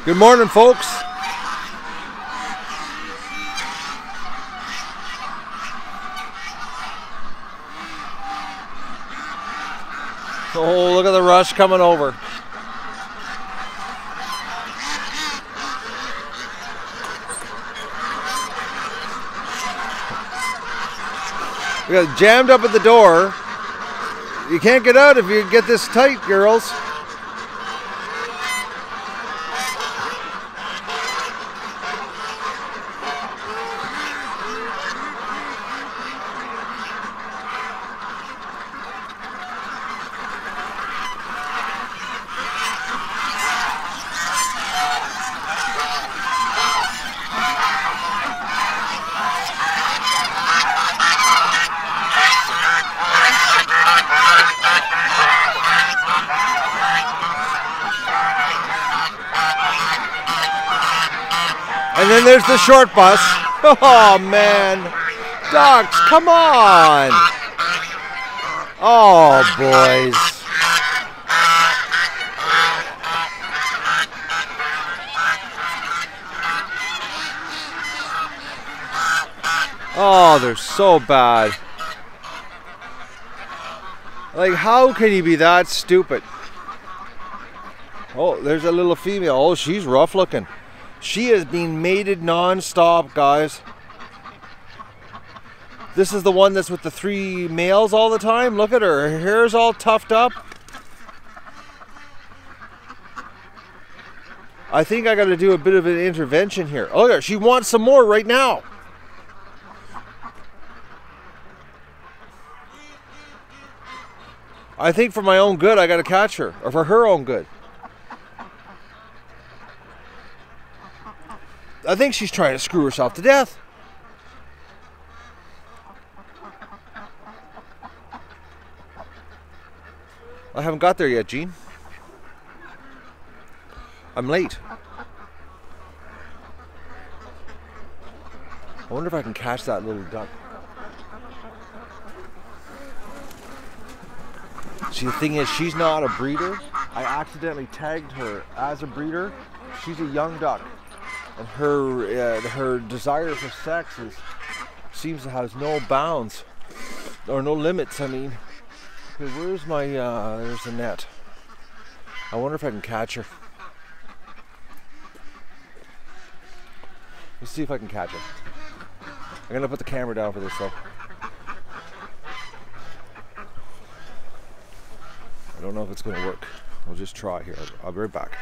Good morning, folks. Oh, look at the rush coming over. We got jammed up at the door. You can't get out if you get this tight, girls. And then there's the short bus. Oh, man. Ducks, come on. Oh, boys. Oh, they're so bad. Like, how can you be that stupid? Oh, there's a little female. Oh, she's rough looking. She is being mated non-stop, guys. This is the one that's with the 3 males all the time. Look at her. Her hair's all tufted up. I think I got to do a bit of an intervention here. Oh, yeah, she wants some more right now. I think for my own good, I got to catch her. Or for her own good. I think she's trying to screw herself to death. I haven't got there yet, Gene. I'm late. I wonder if I can catch that little duck. See, the thing is, she's not a breeder. I accidentally tagged her as a breeder. She's a young duck. And her desire for sex seems to have no bounds or no limits. I mean, okay, where's my there's the net. I wonder if I can catch her. Let's see if I can catch her. I'm gonna put the camera down for this though. I don't know if it's gonna work. We'll just try here. I'll be right back.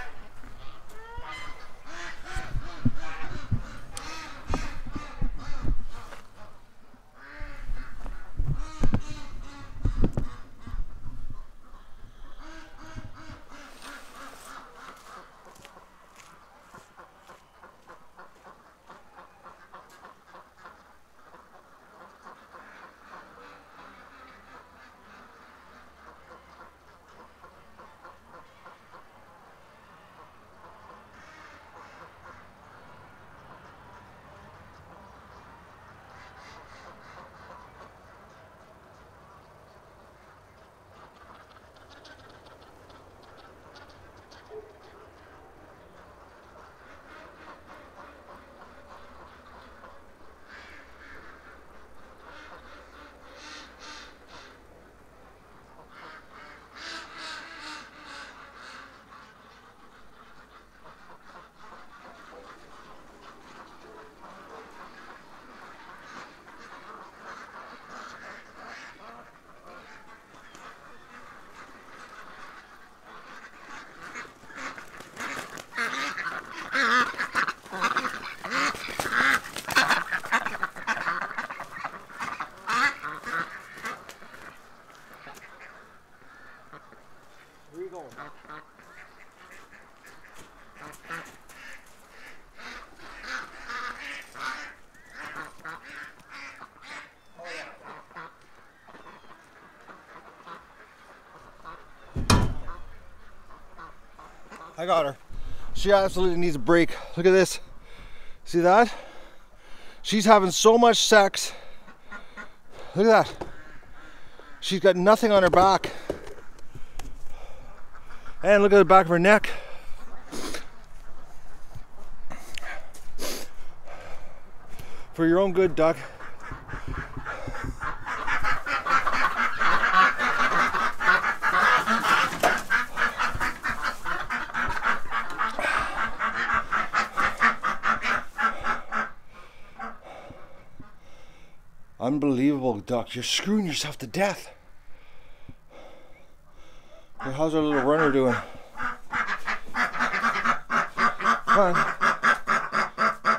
I got her. She absolutely needs a break. Look at this. See that? She's having so much sex. Look at that. She's got nothing on her back. And look at the back of her neck. For your own good, duck. Unbelievable, duck. You're screwing yourself to death. Hey, how's our little runner doing? Come on.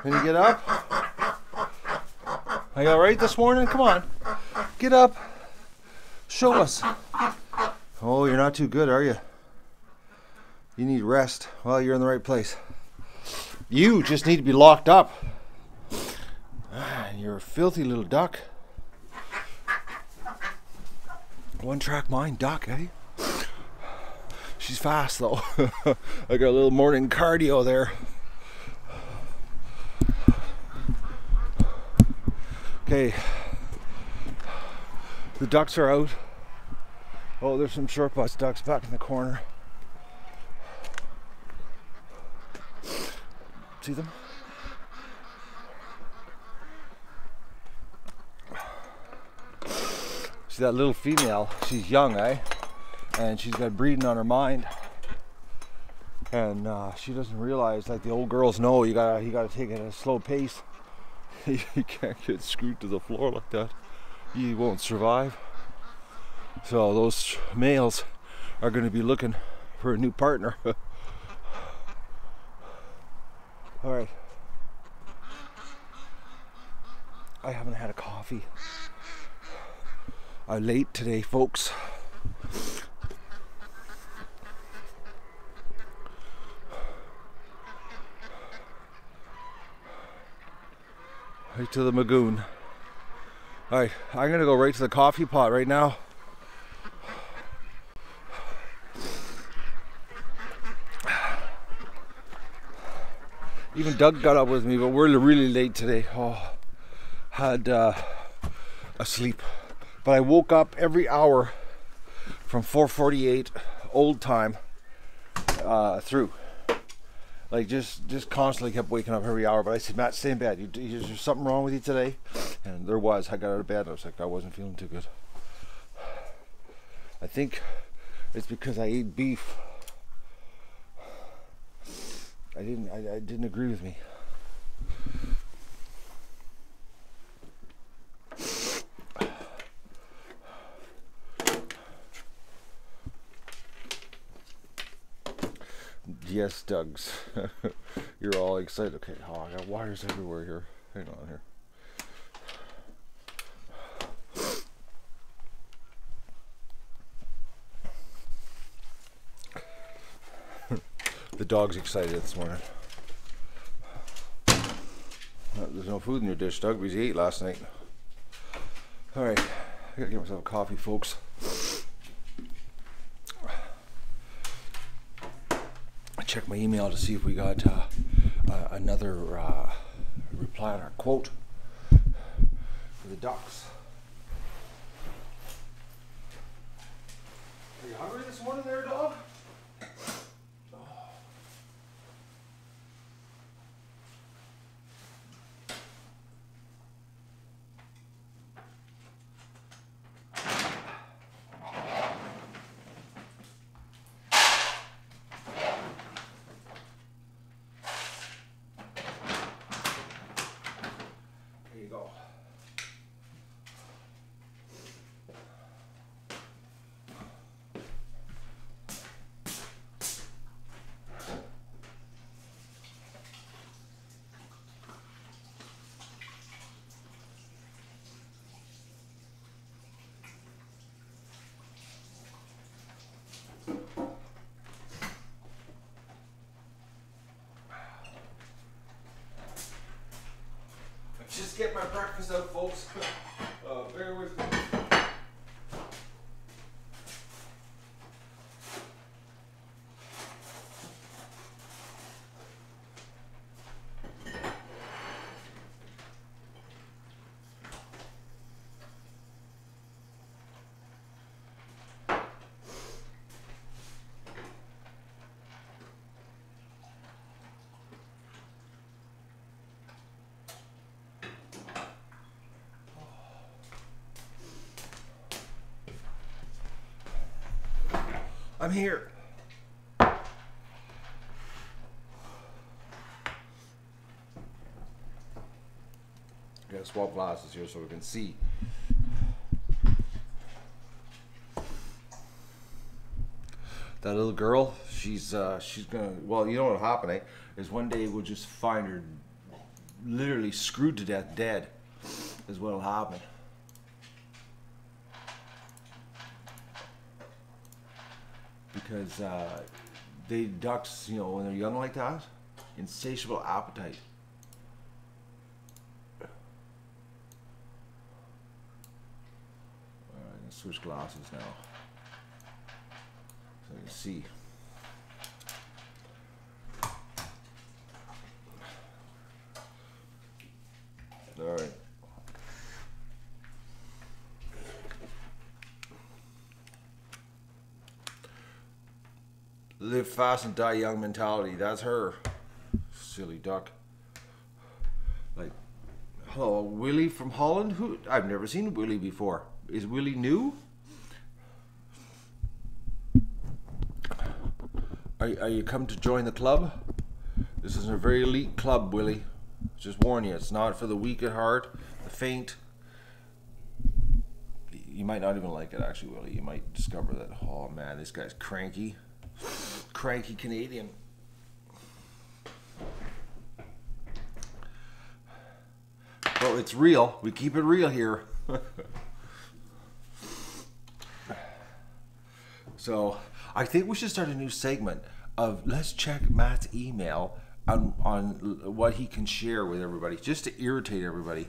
Can you get up? Are you alright this morning? Come on. Get up. Show us. Oh, you're not too good, are you? You need rest. Well, you're in the right place. You just need to be locked up. You're a filthy little duck. One track mind, duck, eh? She's fast though. I got a little morning cardio there. Okay. The ducks are out. Oh, there's some short butts ducks back in the corner. See them? See that little female? She's young, eh? And she's got breeding on her mind. And she doesn't realize, like the old girls know, you gotta take it at a slow pace. You can't get screwed to the floor like that. You won't survive. So those males are going to be looking for a new partner. All right. I haven't had a coffee. I'm late today, folks. Right to the Magoon. Alright, I'm gonna go right to the coffee pot right now. Even Doug got up with me, but we're really late today. Oh, had asleep. But I woke up every hour from 4:48 old time through. Like just constantly kept waking up every hour. But I said, Matt, stay in bed. Is there something wrong with you today? And there was. I got out of bed and I was like, I wasn't feeling too good. I think it's because I ate beef. I didn't agree with me. Yes, Doug's. You're all excited. Okay, oh, I got wires everywhere here. Hang on here. The dog's excited this morning. There's no food in your dish, Doug, because you ate last night. Alright, I gotta get myself a coffee, folks. Check my email to see if we got another reply on our quote for the ducks. Are you hungry this morning there, dog? Oh. There you go. Just get my breakfast out, folks. Bear with me. I'm here. Gotta swap glasses here so we can see. That little girl, she's gonna, well, you know what'll happen, eh? Is one day we'll just find her literally screwed to death, dead, is what'll happen. Because they ducks, you know, when they're young like that, insatiable appetite. Alright, let's switch glasses now. So you can see. Alright. Live fast and die young mentality. That's her. Silly duck. Like, hello, Willie from Holland? Who? I've never seen Willie before. Is Willie new? Are you come to join the club? This is a very elite club, Willie. Just warn you, it's not for the weak at heart, the faint. You might not even like it, actually, Willie. You might discover that, oh man, this guy's cranky. Cranky Canadian. Well, it's real. We keep it real here. So, I think we should start a new segment of let's check Matt's email on what he can share with everybody, just to irritate everybody.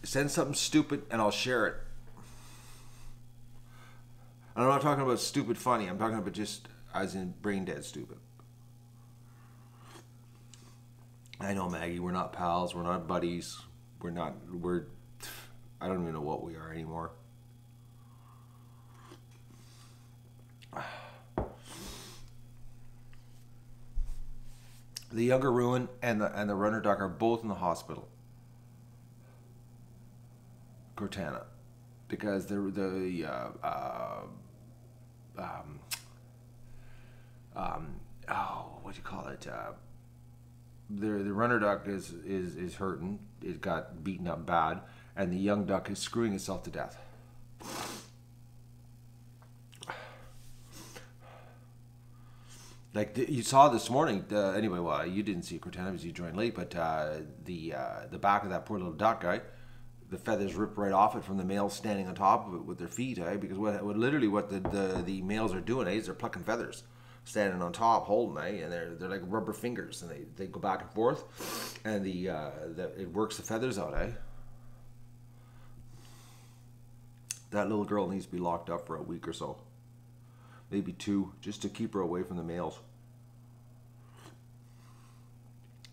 Send something stupid and I'll share it. And I'm not talking about stupid funny. I'm talking about just as in brain dead stupid. I know, Maggie, we're not pals. We're not buddies. I don't even know what we are anymore. The younger Ruin and the runner duck are both in the hospital. Cortana, because the what do you call it? The runner duck is hurting. It got beaten up bad, and the young duck is screwing itself to death. Like you saw this morning. Anyway, well, you didn't see Cortana because you joined late, but the back of that poor little duck, right? The feathers ripped right off it from the males standing on top of it with their feet, eh? Because what the males are doing, is they're plucking feathers, standing on top, holding, eh? And they're like rubber fingers, and they go back and forth, and it works the feathers out, eh? That little girl needs to be locked up for a week or so, maybe 2, just to keep her away from the males.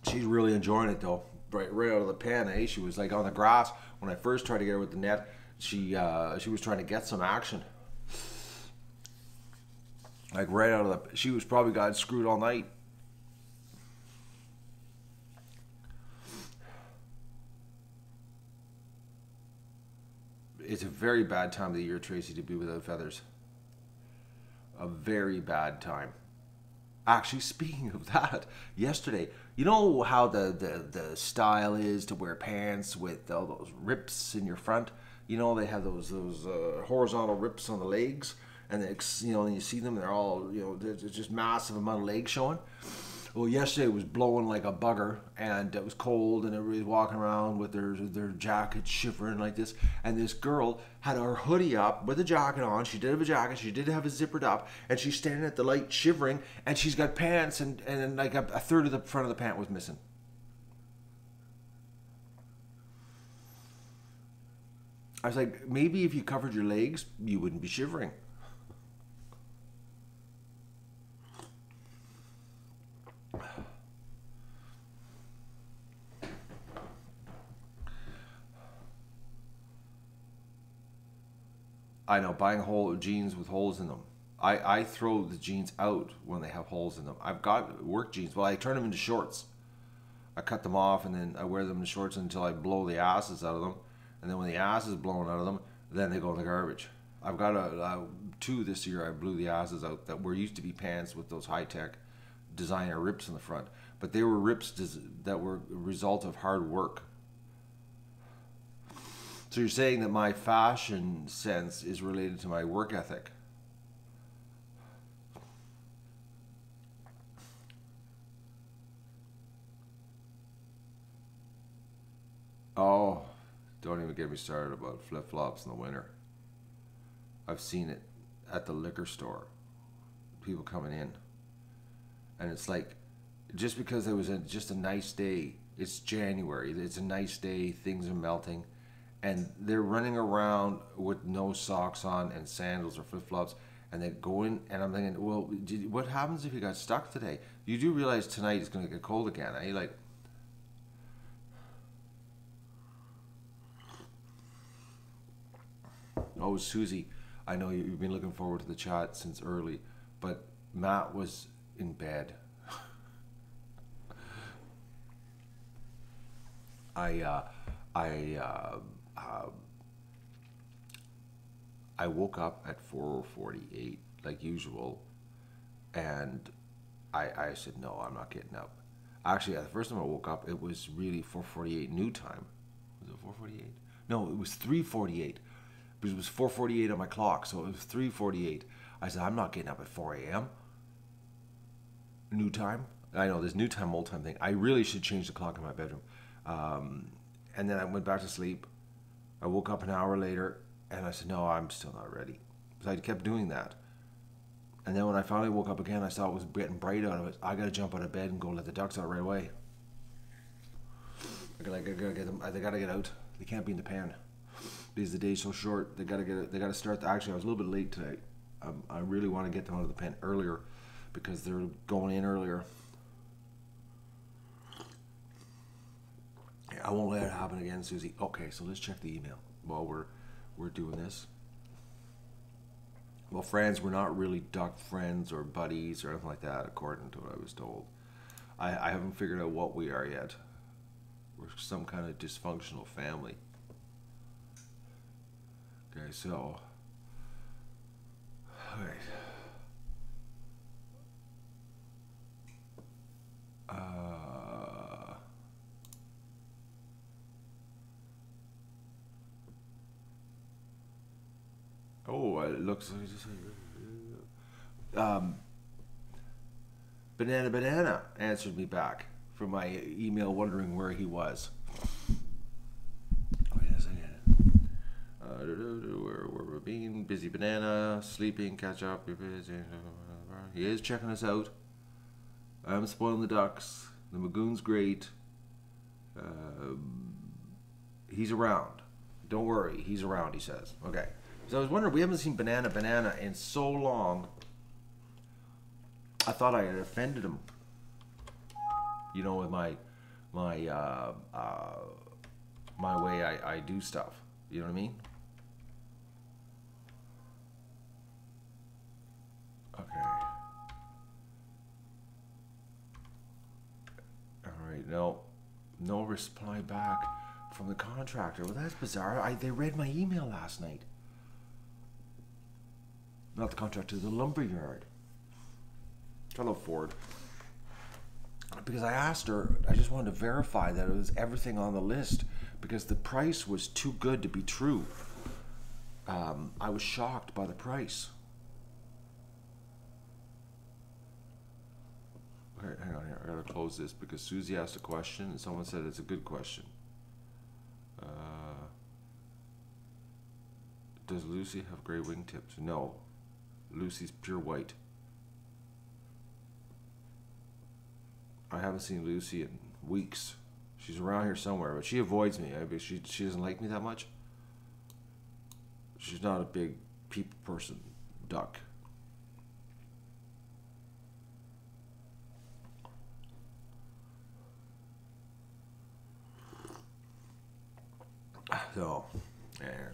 She's really enjoying it though. Right out of the pan, eh? She was like on the grass when I first tried to get her with the net. She was trying to get some action. Like right out of the, she was probably got screwed all night. It's a very bad time of the year, Tracy, to be without feathers. A very bad time. Actually, speaking of that, yesterday, you know how the style is to wear pants with all those rips in your front? You know, they have those horizontal rips on the legs, and you see them, they're all, there's just massive amount of legs showing. Well, yesterday it was blowing like a bugger, and it was cold, and everybody's walking around with their jackets shivering like this. And this girl had her hoodie up with a jacket on. She did have a jacket. She did have it zippered up, and she's standing at the light shivering. And she's got pants, and like a third of the front of the pant was missing. I was like, maybe if you covered your legs, you wouldn't be shivering. I know, buying whole jeans with holes in them. I throw the jeans out when they have holes in them. I've got work jeans. Well, I turn them into shorts. I cut them off and then I wear them in shorts until I blow the asses out of them. And then when the ass is blown out of them, then they go in the garbage. I've got two this year. I blew the asses out that were used to be pants with those high-tech designer rips in the front, but they were rips that were a result of hard work. So you're saying that my fashion sense is related to my work ethic? Oh, don't even get me started about flip-flops in the winter. I've seen it at the liquor store. People coming in. And it's like, just because it was just a nice day, it's January, it's a nice day, things are melting, and they're running around with no socks on and sandals or flip-flops, and they go in, and I'm thinking, well, what happens if you got stuck today? You do realize tonight it's going to get cold again, eh? Like, oh, Susie, I know you've been looking forward to the chat since early, but Matt was in bed. I woke up at 4:48 like usual, and I said, no, I'm not getting up. Actually, the first time I woke up, it was really 4:48 new time. Was it 4:48? No, it was 3:48. Because it was 4:48 on my clock, so it was 3:48. I said, I'm not getting up at 4 a.m. New time. I know this new time, old time thing. I really should change the clock in my bedroom. And then I went back to sleep. I woke up an hour later, and I said, no, I'm still not ready. So I kept doing that. And then when I finally woke up again, I saw it was getting bright out of it. I got to jump out of bed and go let the ducks out right away. I gotta get them. They gotta get out. They can't be in the pen. Because the day's so short, they gotta start. Actually, I was a little bit late today. I really want to get them out of the pen earlier because they're going in earlier. I won't let it happen again, Susie. Okay, so let's check the email while we're doing this. Well, friends, we're not really duck friends or buddies or anything like that, according to what I was told. I haven't figured out what we are yet. We're some kind of dysfunctional family. Okay, so, all right. Oh, it looks like Banana answered me back from my email wondering where he was. Oh, yes, I get it. We're being busy. Banana, sleeping, catch up. He is checking us out. I'm spoiling the ducks. The Magoon's great. He's around. Don't worry, he's around, he says. Okay. So I was wondering, we haven't seen Banana in so long. I thought I had offended him. You know, with my way I do stuff. You know what I mean? Okay. All right. No reply back from the contractor. Well, that's bizarre. They read my email last night. Not the contractor, the Lumberyard. Hello, Ford. Because I asked her, I just wanted to verify that it was everything on the list because the price was too good to be true. I was shocked by the price. Okay, hang on here. I gotta close this because Susie asked a question and someone said it's a good question. Does Lucy have gray wingtips? No. Lucy's pure white. I haven't seen Lucy in weeks. She's around here somewhere, but she avoids me. She doesn't like me that much. She's not a big people person, duck. So, yeah.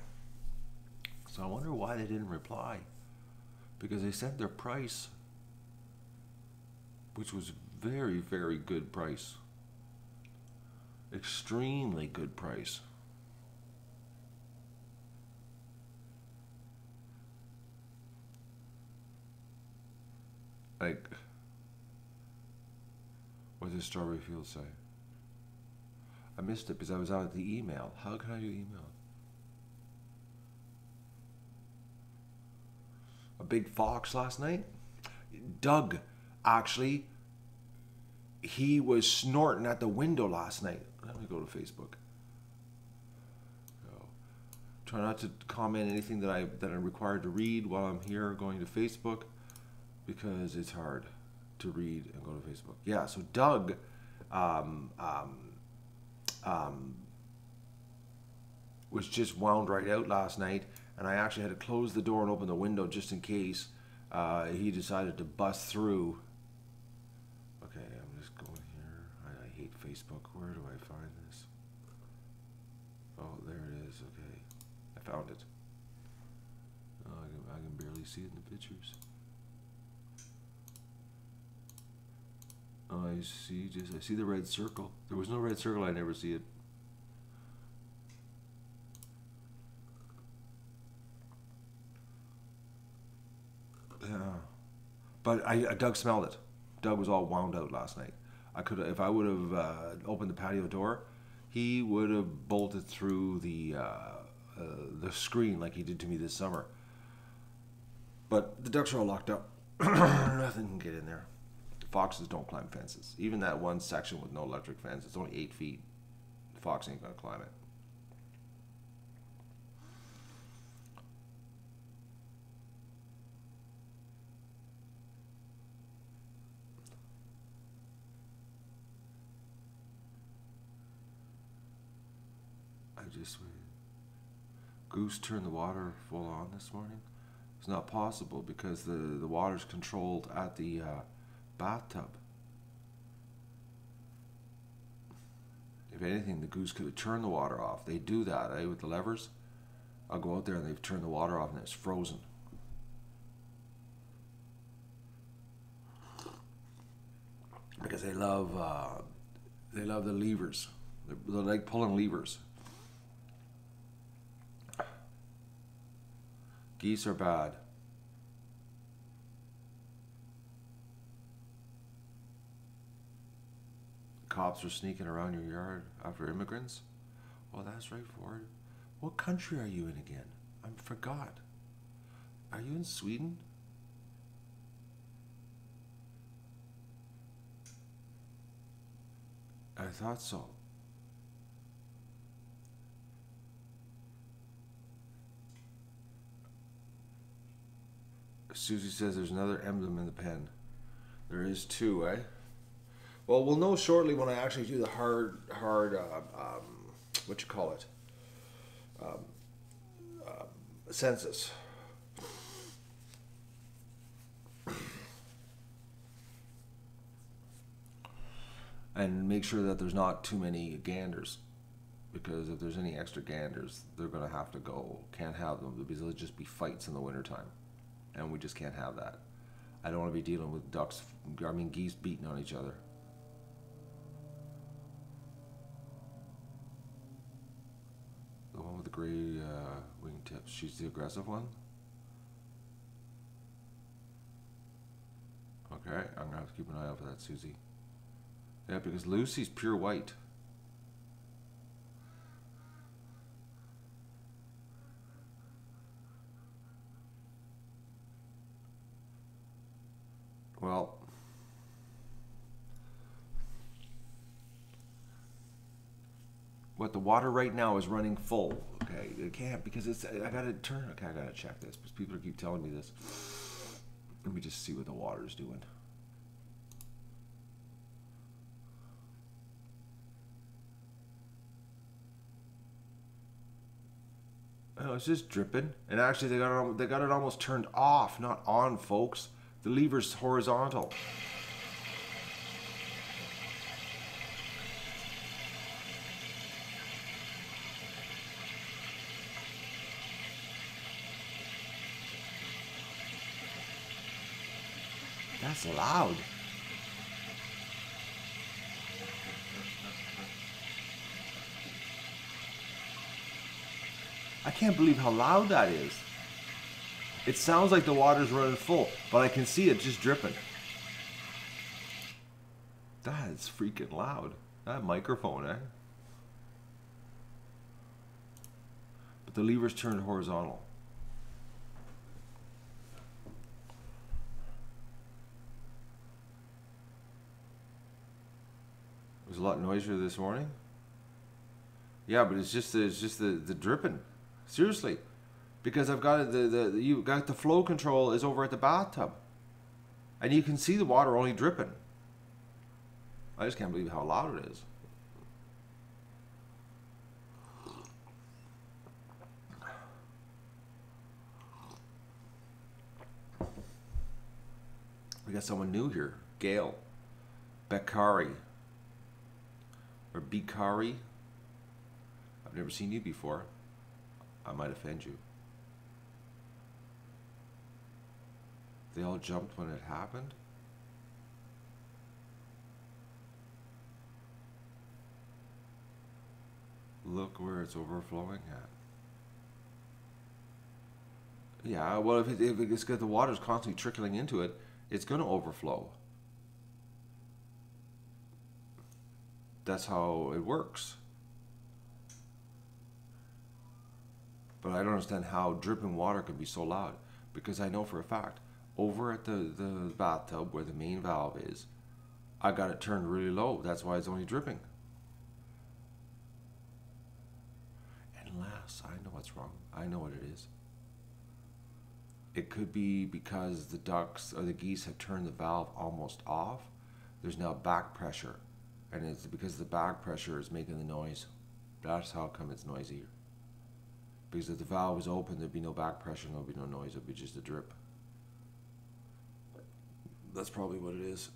So I wonder why they didn't reply. Because they sent their price, which was very, very good price. Extremely good price. Like, what does Strawberry Fields say? I missed it because I was out at the email. How can I do email? A big fox last night? Doug, actually, he was snorting at the window last night. Let me go to Facebook. Try not to comment anything that I'm required to read while I'm here going to Facebook, because it's hard to read and go to Facebook. Yeah, so Doug was just wound right out last night, and I actually had to close the door and open the window just in case he decided to bust through. Okay, I'm just going here. I hate Facebook. Where do I find this? Oh, there it is. Okay, I found it. Oh, I can barely see it in the pictures. Oh, I see the red circle. There was no red circle. I never see it. Yeah, but Doug smelled it. Doug was all wound out last night. I could, if I would have opened the patio door, he would have bolted through the screen like he did to me this summer. But the ducks are all locked up. Nothing can get in there. Foxes don't climb fences. Even that one section with no electric fence, it's only 8 feet. The fox ain't gonna climb it. Goose turned the water full on this morning. It's not possible because the water's controlled at the bathtub. If anything, the goose could have turned the water off. They do that, with the levers. I'll go out there and they've turned the water off and it's frozen. Because they love the levers. They like pulling levers. Geese are bad. Cops are sneaking around your yard after immigrants. Oh, that's right, Ford. What country are you in again? I forgot. Are you in Sweden? I thought so. Susie says there's another emblem in the pen. There is two, eh? Well, we'll know shortly when I actually do the hard, what you call it, census. And make sure that there's not too many ganders, because if there's any extra ganders, they're going to have to go. Can't have them because there'll just be fights in the wintertime. And we just can't have that. I don't want to be dealing with geese beating on each other. The one with the gray wingtips. She's the aggressive one? Okay, I'm going to have to keep an eye out for that, Susie. Yeah, because Lucy's pure white. Well, what the water right now is running full. Okay, it can't because it's. I gotta turn. Okay, I gotta check this because people keep telling me this. Let me just see what the water's doing. Oh, it's just dripping, and actually they got it almost turned off, not on, folks. The lever's horizontal. That's loud. I can't believe how loud that is. It sounds like the water's running full, but I can see it just dripping. That's freaking loud. That microphone, eh? But the lever's turned horizontal. It was a lot noisier this morning. Yeah, but it's just the dripping. Seriously. Because I've got you got the flow control is over at the bathtub. And you can see the water only dripping. I just can't believe how loud it is. We got someone new here. Gail. Beccari. Or Beccari. I've never seen you before. I might offend you. They all jumped when it happened? Look where it's overflowing at. Yeah, well, if it's got the water's constantly trickling into it, it's going to overflow. That's how it works. But I don't understand how dripping water can be so loud. Because I know for a fact, over at the bathtub where the main valve is, I got it turned really low. That's why it's only dripping. Unless, I know what's wrong. I know what it is. It could be because the ducks or the geese have turned the valve almost off. There's now back pressure. And it's because the back pressure is making the noise. That's how come it's noisy. Because if the valve was open, there'd be no back pressure, there'd be no noise, it'd be just a drip. That's probably what it is.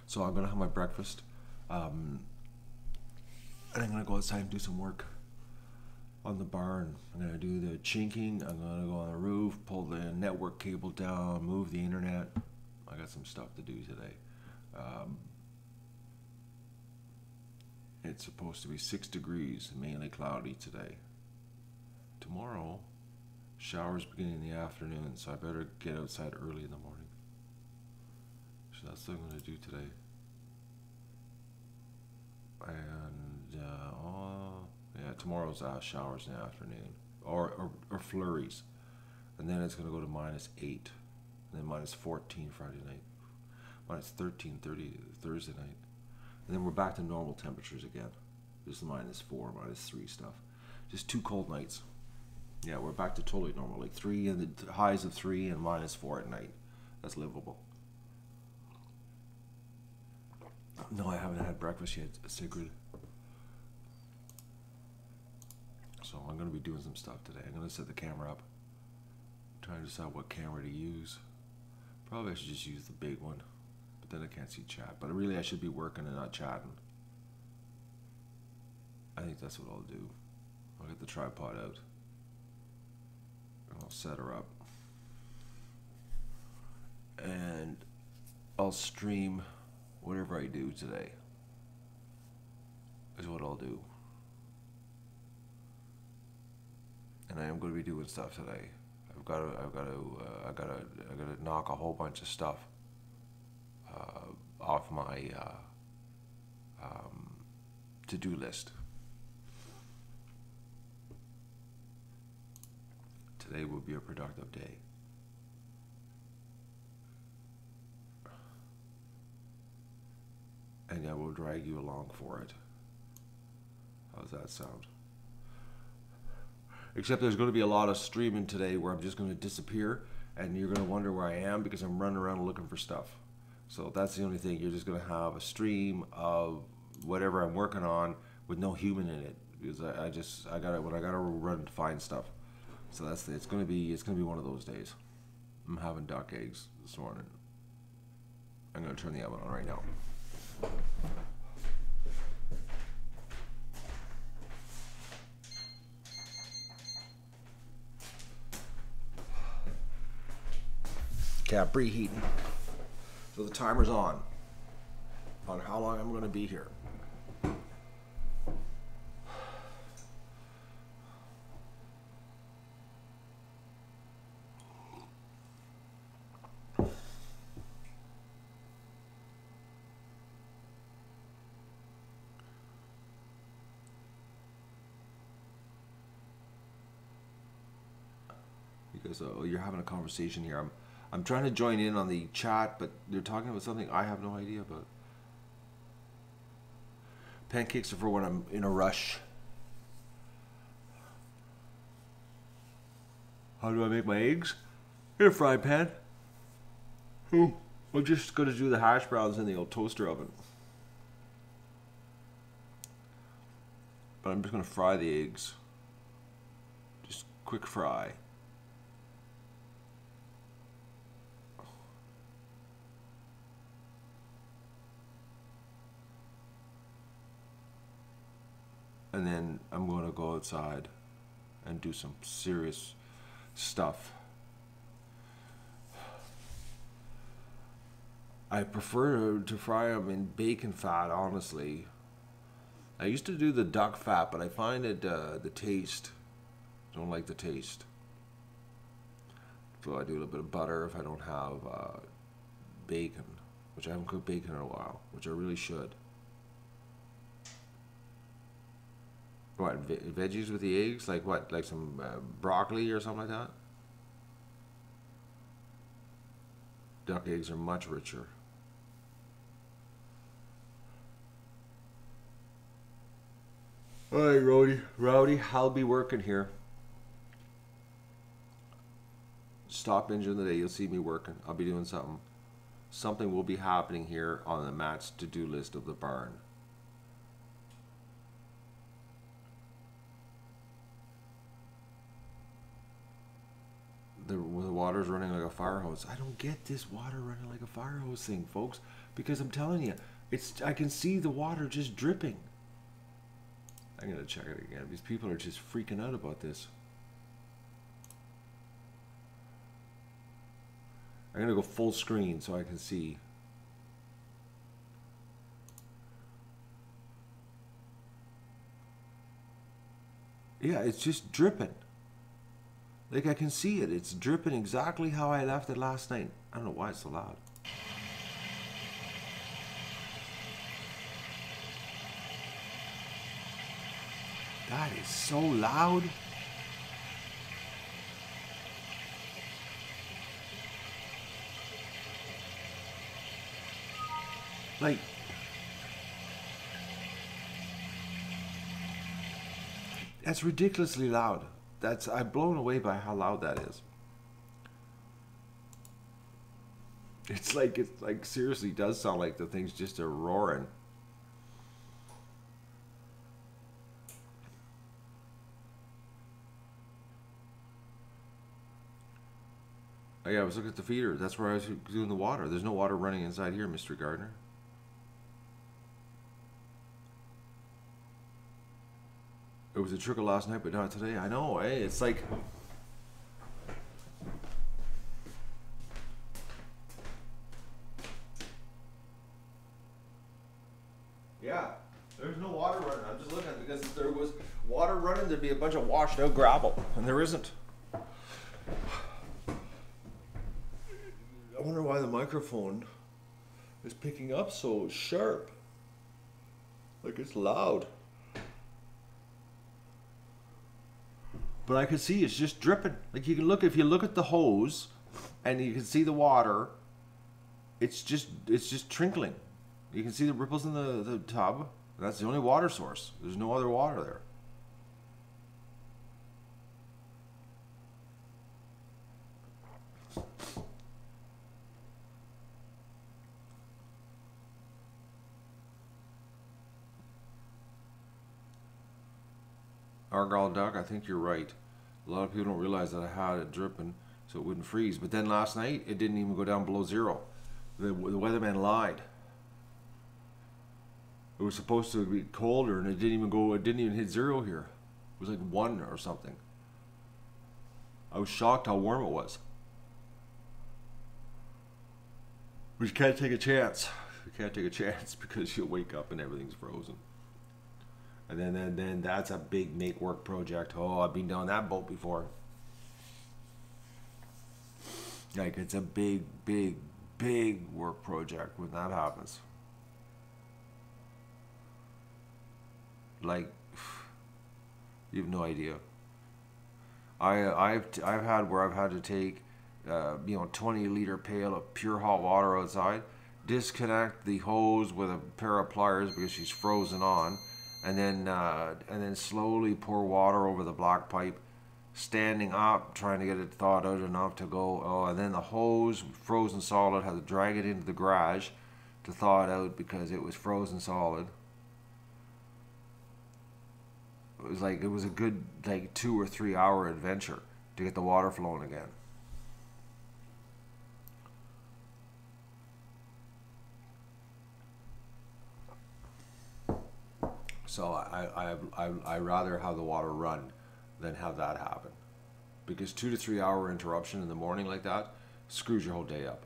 So I'm gonna have my breakfast, and I'm gonna go outside and do some work on the barn. I'm gonna do the chinking, I'm gonna go on the roof, pull the network cable down, move the internet. I got some stuff to do today. It's supposed to be 6 degrees, mainly cloudy today. Tomorrow, showers beginning in the afternoon, so I better get outside early in the morning. So that's what I'm going to do today. And, yeah, tomorrow's showers in the afternoon, or flurries. And then it's going to go to -8, and then -14 Friday night, -13:30 Thursday night. And then we're back to normal temperatures again. Just -4, -3 stuff. Just 2 cold nights. Yeah, we're back to totally normal. Like 3 and the highs of 3 and -4 at night. That's livable. No, I haven't had breakfast yet, Sigrid. So I'm going to be doing some stuff today. I'm going to set the camera up. I'm trying to decide what camera to use. Probably I should just use the big one. But then I can't see chat. But really I should be working and not chatting. I think that's what I'll do. I'll get the tripod out. And I'll set her up. And I'll stream whatever I do today. Is what I'll do. And I am going to be doing stuff today. I've got to knock a whole bunch of stuff off my to-do list. Today will be a productive day. And I will drag you along for it. How's that sound? Except there's going to be a lot of streaming today where I'm just going to disappear and you're going to wonder where I am because I'm running around looking for stuff. So that's the only thing. You're just going to have a stream of whatever I'm working on with no human in it because I gotta run to find stuff. So it's going to be one of those days. I'm having duck eggs this morning. I'm going to turn the oven on right now. Okay, I'm preheating. So the timer's on how long I'm going to be here. because you're having a conversation here. I'm trying to join in on the chat, but they're talking about something I have no idea about. Pancakes are for when I'm in a rush. How do I make my eggs? In a frying pan. I'm just going to do the hash browns in the old toaster oven. But I'm just going to fry the eggs. Just quick fry. And then I'm going to go outside and do some serious stuff. I prefer to fry them in bacon fat, honestly. I used to do the duck fat, but I find it the taste. Don't like the taste. So I do a little bit of butter if I don't have bacon, which I haven't cooked bacon in a while, which I really should. What, veggies with the eggs? Like what? Like some broccoli or something like that? Duck eggs are much richer. Alright, Rowdy, I'll be working here. Stop binging the day, you'll see me working. I'll be doing something. Something will be happening here on the Matt's to-do list of the barn. The water's running like a fire hose. I don't get this water running like a fire hose thing, folks, because I'm telling you, I can see the water just dripping. I'm gonna check it again. These people are just freaking out about this. I'm gonna go full screen so I can see. Yeah, it's just dripping. Like, I can see it. It's dripping exactly how I left it last night. I don't know why it's so loud. That is so loud. Like, that's ridiculously loud. I'm blown away by how loud that is. It's like seriously does sound like the thing's just a roaring. Oh yeah, I was looking at the feeder. That's where I was doing the water. There's no water running inside here, Mr. Gardner. It was a trickle last night, but not today. I know, eh? It's like... Yeah, there's no water running. I'm just looking, because if there was water running, there'd be a bunch of washed out gravel, and there isn't. I wonder why the microphone is picking up so sharp. Like, it's loud. But I can see it's just dripping. Like, you can look, if you look at the hose and you can see the water, it's just trickling. You can see the ripples in the tub. That's the only water source. There's no other water there. Argyle duck, I think you're right. A lot of people don't realize that I had it dripping so it wouldn't freeze. But then last night, it didn't even go down below zero. The weatherman lied. It was supposed to be colder, and it didn't even hit zero here. It was like 1 or something. I was shocked how warm it was. But you can't take a chance. You can't take a chance because you'll wake up and everything's frozen. And then that's a big make work project. Oh, I've been down that boat before. Like, it's a big work project when that happens. Like, you have no idea. I've had where I've had to take 20-liter pail of pure hot water outside, disconnect the hose with a pair of pliers because she's frozen on, and then slowly pour water over the black pipe, standing up, trying to get it thawed out enough to go. Oh, and then the hose, frozen solid, had to drag it into the garage to thaw it out because it was frozen solid. It was a good 2 or 3 hour adventure to get the water flowing again. So I rather have the water run than have that happen, because 2 to 3 hour interruption in the morning like that screws your whole day up.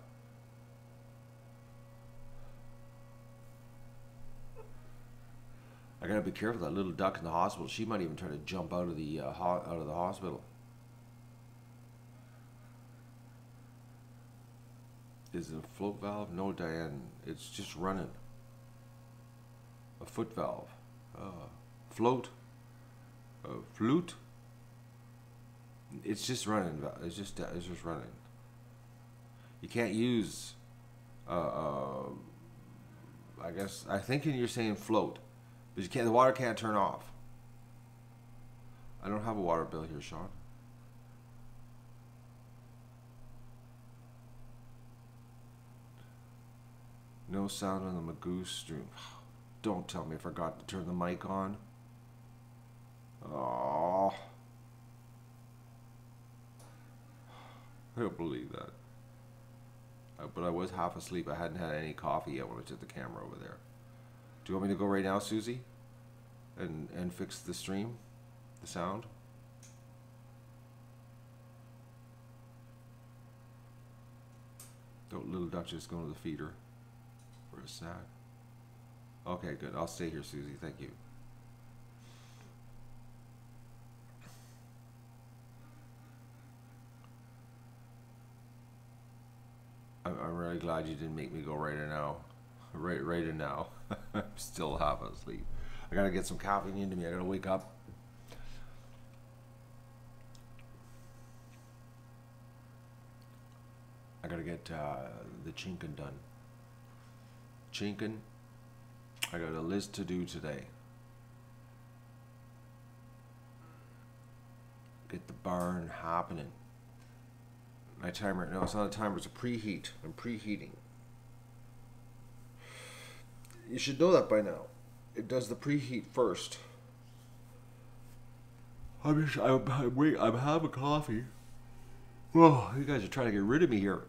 I gotta be careful. That little duck in the hospital, she might even try to jump out of the hospital. Is it a float valve? No, Diane. It's just running. A foot valve. Float. Flute. It's just running. It's just running. You can't use. I think you're saying float. But you can't. The water can't turn off. I don't have a water bill here, Sean. No sound on the Magoo stream. Don't tell me I forgot to turn the mic on. Oh, I don't believe that. But I was half asleep. I hadn't had any coffee yet when I took the camera over there. Do you want me to go right now, Susie? And fix the stream? The sound? Don't little duck just go to the feeder for a snack? Okay, good. I'll stay here, Susie. Thank you. I'm really glad you didn't make me go right now. Right now. I'm still half asleep. I gotta get some caffeine into me. I gotta wake up. I gotta get the chinkin done. Chinkin. I got a list to do today. Get the barn happening. My timer, no, it's not a timer, it's a preheat. I'm preheating. You should know that by now. It does the preheat first. I'm having coffee. Oh, you guys are trying to get rid of me here.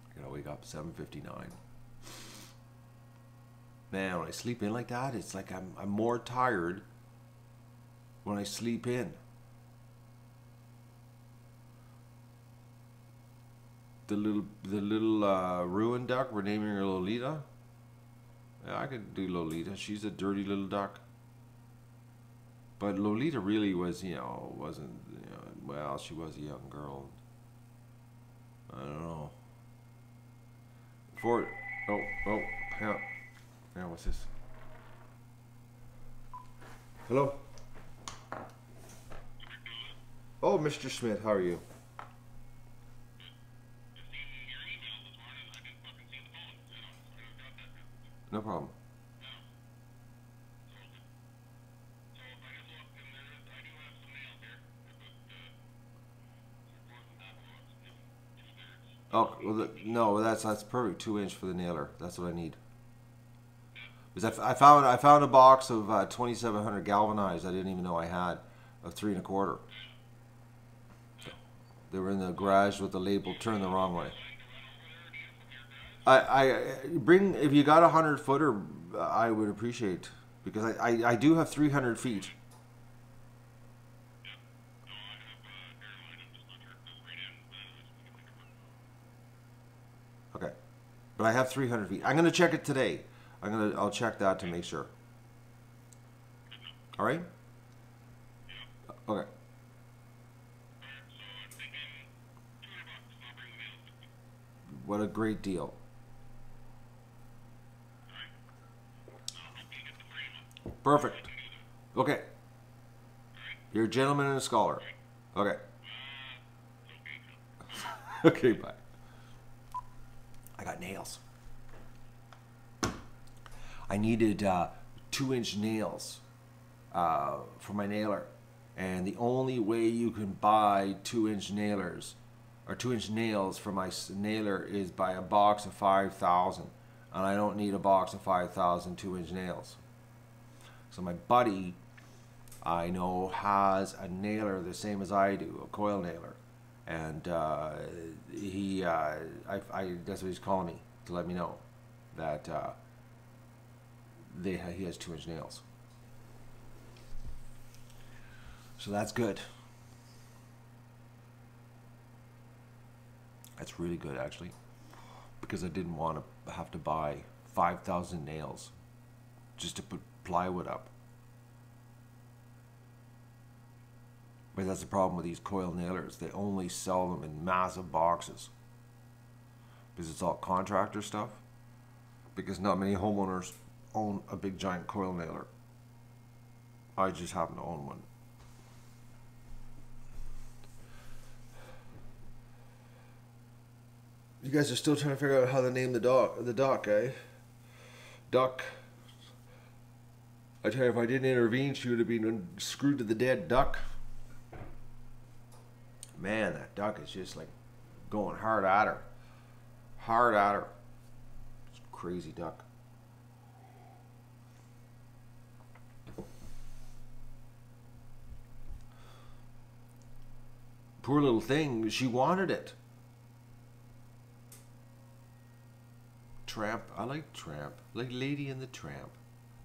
I gotta wake up 7:59. Man, when I sleep in like that, it's like I'm more tired when I sleep in. The little ruined duck, we're naming her Lolita. Yeah, I could do Lolita. She's a dirty little duck. But Lolita really was, wasn't, well, she was a young girl. I don't know. Yeah, what's this? Hello? Oh, Mr. Smith, how are you? No problem. Oh, well, no, that's perfect. 2-inch for the nailer. That's what I need. Because I found a box of 2700 galvanized. I didn't even know I had of 3 1/4. They were in the garage with the label turned the wrong way. I bring, if you got 100-footer, I would appreciate, because I do have 300 feet. Okay, but I have 300 feet. I'm gonna check it today. I'll check that to make sure. All right. Okay. What a great deal. Perfect. Okay. You're a gentleman and a scholar. Okay. Okay, bye. I got nails. I needed 2-inch nails for my nailer. And the only way you can buy 2-inch nailers or 2-inch nails for my nailer is by a box of 5,000. And I don't need a box of 5,000 2-inch nails. So my buddy, I know, has a nailer the same as I do, a coil nailer. And that's what he's calling me to let me know that he has 2-inch nails. So that's good. That's really good, actually, because I didn't want to have to buy 5,000 nails just to put plywood up. But that's the problem with these coil nailers. They only sell them in massive boxes because it's all contractor stuff, because not many homeowners own a big giant coil nailer. I just happen to own one. You guys are still trying to figure out how to name the duck, eh? Duck. I tell you, if I didn't intervene, she would have been screwed to the dead duck. Man, that duck is just like going hard at her. Hard at her. It's a crazy duck. Poor little thing, she wanted it. Tramp. I like Tramp. Like Lady and the Tramp.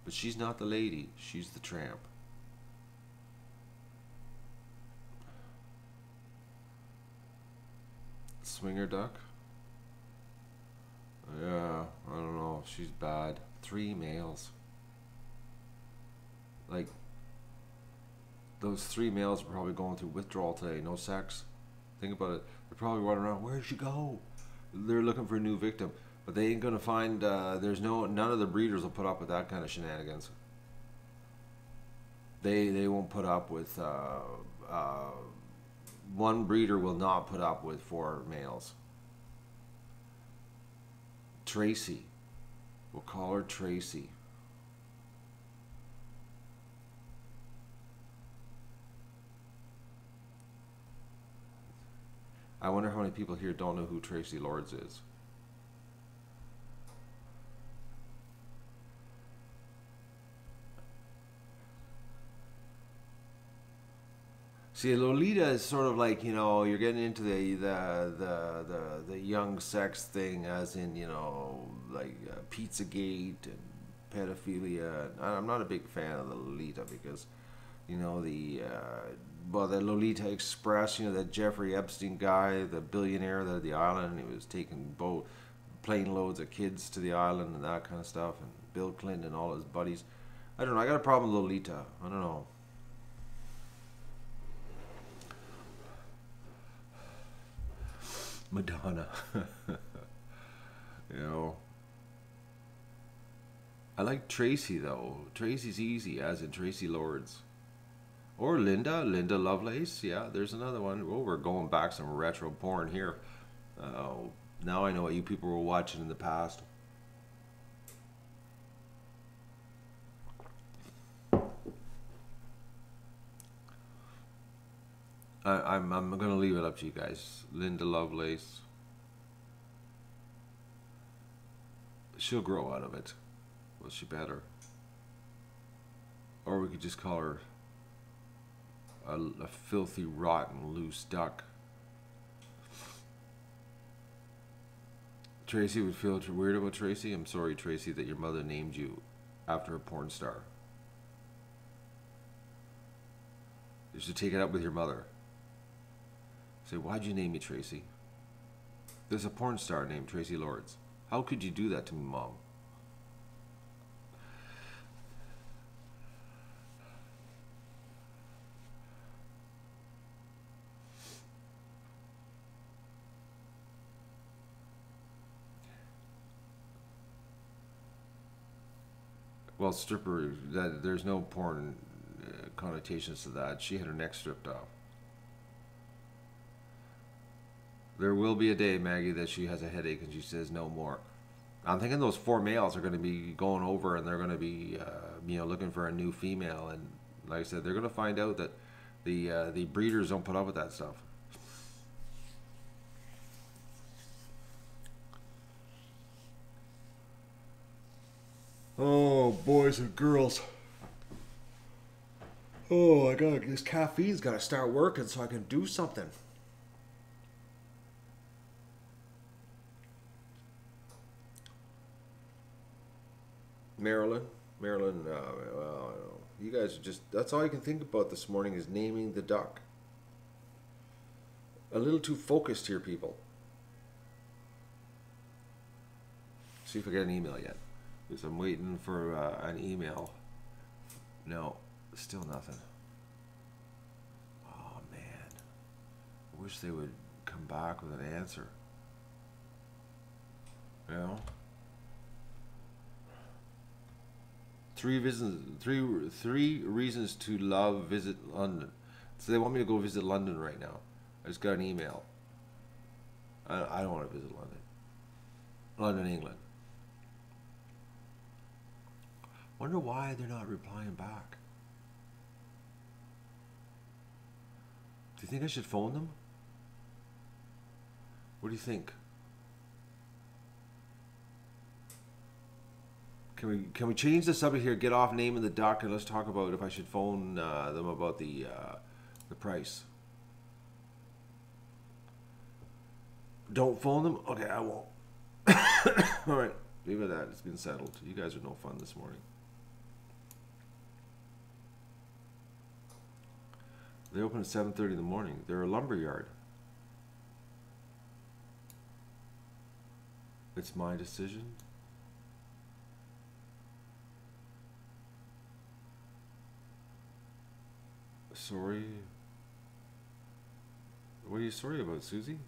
But she's not the lady. She's the tramp. Swinger duck? Yeah, I don't know. She's bad. 3 males. Like, those 3 males are probably going through withdrawal today. No sex. Think about it. They're probably running around. Where'd she go? They're looking for a new victim. But they ain't gonna find. None of the breeders will put up with that kind of shenanigans. They won't put up with. One breeder will not put up with 4 males. Tracy, we'll call her Tracy. I wonder how many people here don't know who Tracy Lords is. See, Lolita is sort of like, you know, you're getting into the young sex thing, as in, you know, like Pizzagate and pedophilia. I'm not a big fan of the Lolita because, you know, the Lolita Express, you know, that Jeffrey Epstein guy, the billionaire that the island, he was taking plane loads of kids to the island and that kind of stuff, and Bill Clinton and all his buddies. I don't know. I got a problem with Lolita. I don't know. Madonna. You know, I like Tracy though. Tracy's easy, as in Tracy Lords. Or Linda Lovelace. Yeah, there's another one. Oh, we're going back some retro porn here. Now I know what you people were watching in the past. I'm gonna leave it up to you guys. Linda Lovelace. She'll grow out of it. Well, she better. Or we could just call her a filthy, rotten, loose duck. Tracy would feel weird about Tracy. I'm sorry, Tracy, that your mother named you after a porn star. You should take it up with your mother. Say, why'd you name me Tracy? There's a porn star named Tracy Lords. How could you do that to me, Mom? Well, stripper, there's no porn connotations to that. She had her neck stripped off. There will be a day, Maggie, that she has a headache and she says no more. I'm thinking those 4 males are going to be going over and they're going to be, looking for a new female. And like I said, they're going to find out that the breeders don't put up with that stuff. Oh, boys and girls. Oh, this caffeine's got to start working so I can do something. Marilyn, you guys are just, that's all you can think about this morning is naming the duck. A little too focused here, people. See if I get an email yet. Because I'm waiting for an email. No, still nothing. Oh, man. I wish they would come back with an answer. You know? 3 reasons to love visit London. So they want me to go visit London right now. I just got an email. I don't want to visit London. London, England. Wonder why they're not replying back. Do you think I should phone them? What do you think? Can we change the subject here? Get off naming the duck and let's talk about if I should phone them about the price. Don't phone them? Okay, I won't. All right, leave it at that. It's been settled. You guys are no fun this morning. They open at 7:30 in the morning. They're a lumberyard. It's my decision. Sorry. What are you sorry about, Susie?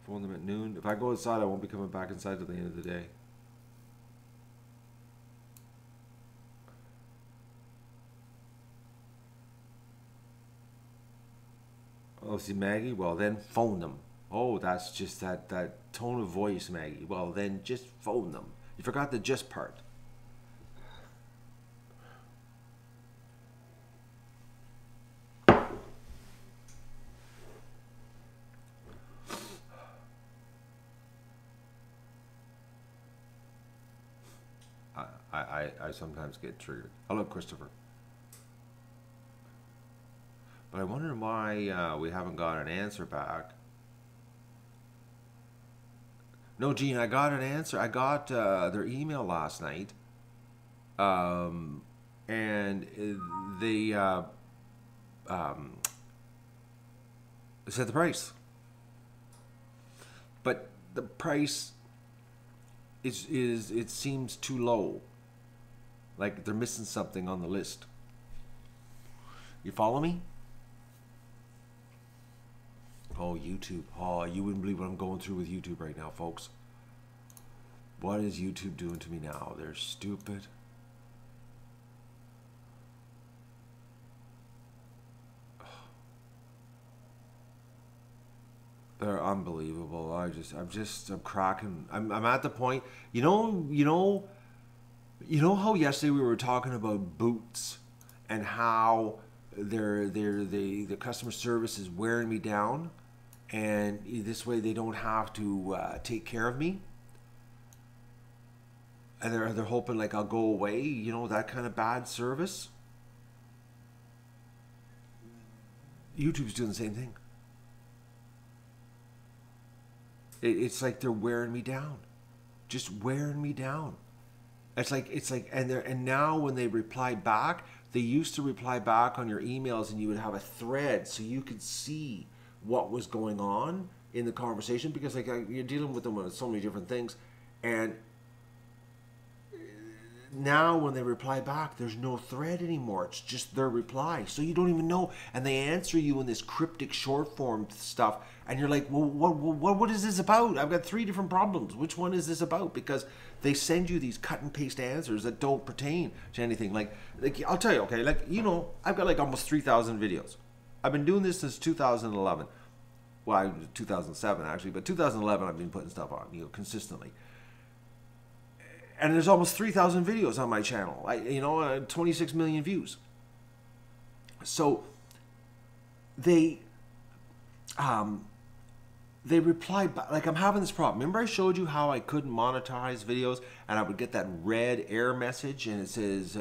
Phone them at noon. If I go outside, I won't be coming back inside till the end of the day. Oh, see, Maggie? Well, then phone them. Oh, that's just that tone of voice, Maggie. Well, then just phone them. You forgot the just part. I sometimes get triggered. Hello, Christopher. But I wonder why we haven't got an answer back. No, Gene, I got an answer. I got their email last night. And they said the price. But the price is it seems too low. Like they're missing something on the list. You follow me? Oh, YouTube. Oh, you wouldn't believe what I'm going through with YouTube right now, folks. What is YouTube doing to me now? They're stupid. They're unbelievable. I'm cracking. I'm at the point. You know how yesterday we were talking about boots and how the customer service is wearing me down, and this way they don't have to take care of me, and they're hoping like I'll go away. You know, that kind of bad service. YouTube's doing the same thing. It's like they're wearing me down, just wearing me down. It's like, and now when they reply back, they used to reply back on your emails, and you would have a thread so you could see what was going on in the conversation, because like you're dealing with them on so many different things, and now when they reply back, there's no thread anymore. It's just their reply. So you don't even know. And they answer you in this cryptic short form stuff. And you're like, well, what is this about? I've got 3 different problems. Which one is this about? Because they send you these cut and paste answers that don't pertain to anything. Like I'll tell you, okay, like, you know, I've got like almost 3,000 videos. I've been doing this since 2011. Well, 2007 actually, but 2011 I've been putting stuff on, you know, consistently. And there's almost 3,000 videos on my channel. 26 million views. So they reply back. Like, I'm having this problem. Remember I showed you how I couldn't monetize videos and I would get that red error message and it says,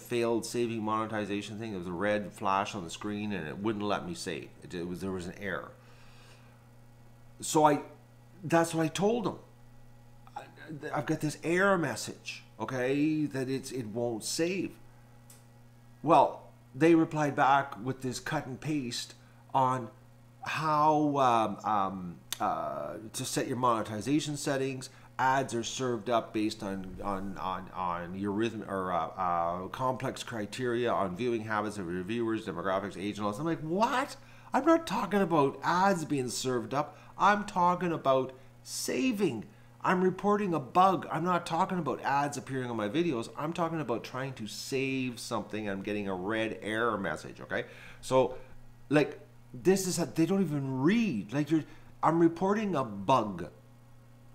failed saving monetization thing. There was a red flash on the screen and it wouldn't let me save. There was an error. So that's what I told them. I've got this error message, okay, that it won't save. Well, they replied back with this cut and paste on how to set your monetization settings. Ads are served up based on your rhythm or complex criteria on viewing habits of your viewers, demographics, age, and all this. I'm like, what? I'm not talking about ads being served up. I'm talking about saving. I'm reporting a bug. I'm not talking about ads appearing on my videos. I'm talking about trying to save something. I'm getting a red error message, okay? So, like, this is they don't even read. Like, I'm reporting a bug,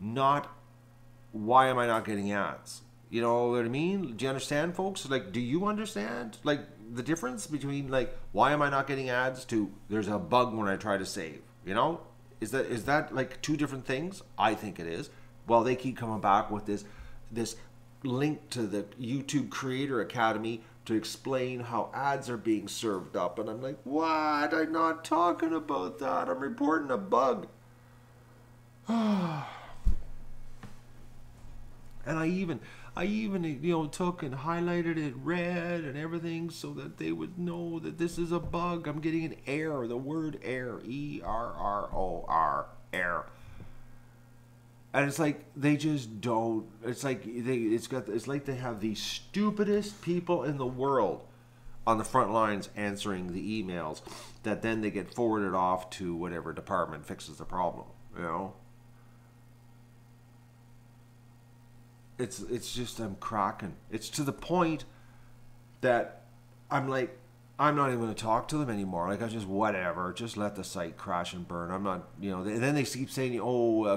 not why am I not getting ads? You know what I mean? Do you understand, folks? Like, do you understand, like, the difference between, like, why am I not getting ads to there's a bug when I try to save? You know? Is that like 2 different things? I think it is. Well, they keep coming back with this link to the YouTube Creator Academy to explain how ads are being served up. And I'm like, what? I'm not talking about that. I'm reporting a bug. And I even took and highlighted it red and everything so that they would know that this is a bug. I'm getting an error, the word error, ERROR, error. And it's like they just don't. It's like they have the stupidest people in the world on the front lines answering the emails that then they get forwarded off to whatever department fixes the problem. You know. It's just I'm cracking. It's to the point that I'm like, I'm not even going to talk to them anymore. Like, I just, whatever, just let the site crash and burn. I'm not, then they keep saying,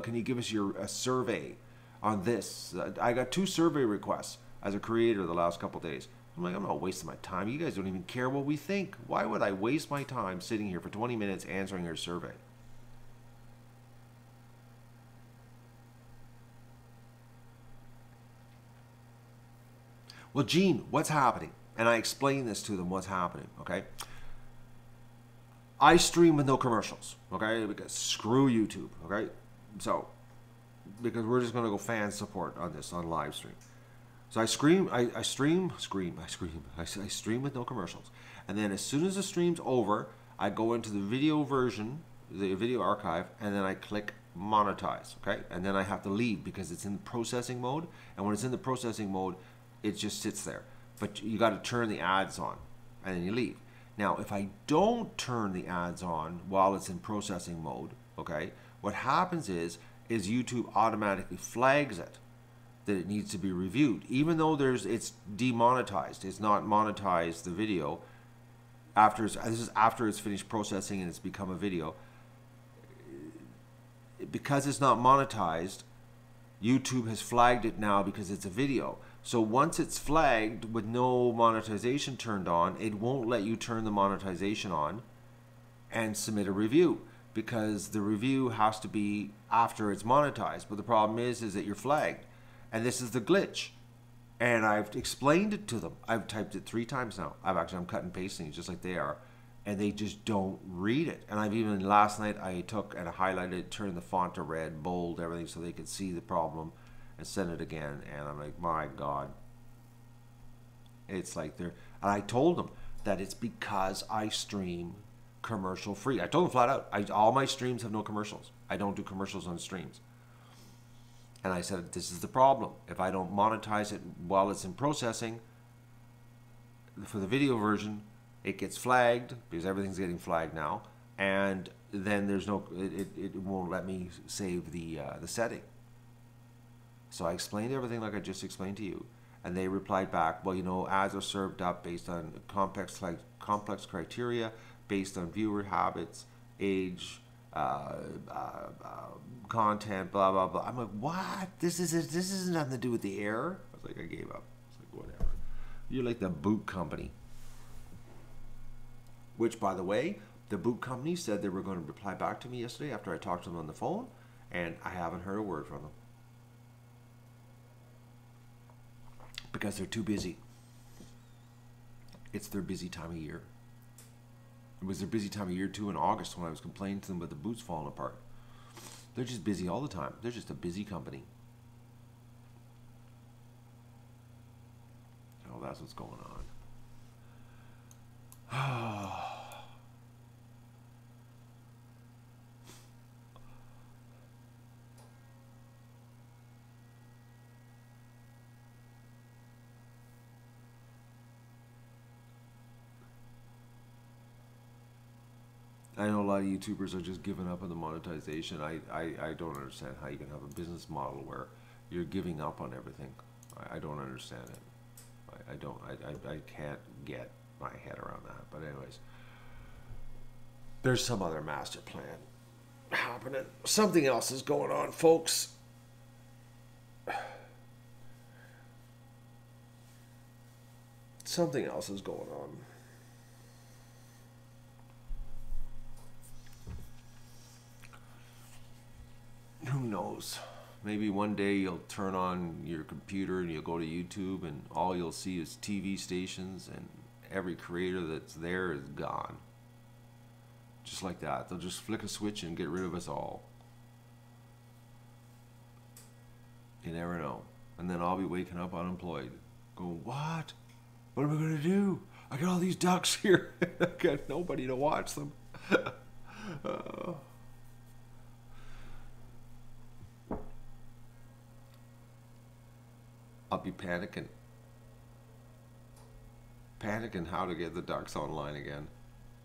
can you give us a survey on this? I got 2 survey requests as a creator the last couple of days. I'm like, I'm not wasting my time. You guys don't even care what we think. Why would I waste my time sitting here for 20 minutes answering your survey? Well, Gene, what's happening? And I explain this to them, what's happening, okay? I stream with no commercials, okay? Because screw YouTube, okay? So, because we're just going to go fan support on this, on live stream. So I stream with no commercials. And then as soon as the stream's over, I go into the video version, the video archive, and then I click monetize, okay? And then I have to leave because it's in processing mode. And when it's in the processing mode, it just sits there. But you got to turn the ads on, and then you leave. Now, if I don't turn the ads on while it's in processing mode, okay, what happens is YouTube automatically flags it that it needs to be reviewed, even though it's demonetized. It's not monetized the video this is after it's finished processing and it's become a video. Because it's not monetized, YouTube has flagged it now because it's a video. So once it's flagged with no monetization turned on, it won't let you turn the monetization on and submit a review, because the review has to be after it's monetized. But the problem is that you're flagged, and this is the glitch. And I've explained it to them. I've typed it 3 times now. I'm cutting and pasting it just like they are, and they just don't read it. And I've even last night I took and highlighted, turned the font to red, bold, everything, so they could see the problem. And send it again, and I'm like, my God. It's like and I told them that it's because I stream commercial free. I told them flat out, all my streams have no commercials. I don't do commercials on streams. And I said, this is the problem. If I don't monetize it while it's in processing, for the video version, it gets flagged, because everything's getting flagged now, and then there's no, it won't let me save the setting. So I explained everything like I just explained to you, and they replied back, well, you know, ads are served up based on complex criteria, based on viewer habits, age, content, blah blah blah. I'm like, what? This is nothing to do with the error. I was like, I gave up. It's like, whatever. You're like the boot company. Which, by the way, the boot company said they were going to reply back to me yesterday after I talked to them on the phone, and I haven't heard a word from them. Because they're too busy. It's their busy time of year. It was their busy time of year too in August when I was complaining to them about the boots falling apart. They're just busy all the time. They're just a busy company. Oh, that's what's going on. I know a lot of YouTubers are just giving up on the monetization. I don't understand how you can have a business model where you're giving up on everything. I don't understand it. I can't get my head around that. But anyways, there's some other master plan happening. Something else is going on, folks. Something else is going on. Who knows? Maybe one day you'll turn on your computer and you'll go to YouTube and all you'll see is TV stations and every creator that's there is gone. Just like that. They'll just flick a switch and get rid of us all. You never know. And then I'll be waking up unemployed. Going, what? What am I going to do? I got all these ducks here. I got nobody to watch them. I'll be panicking. Panicking how to get the ducks online again.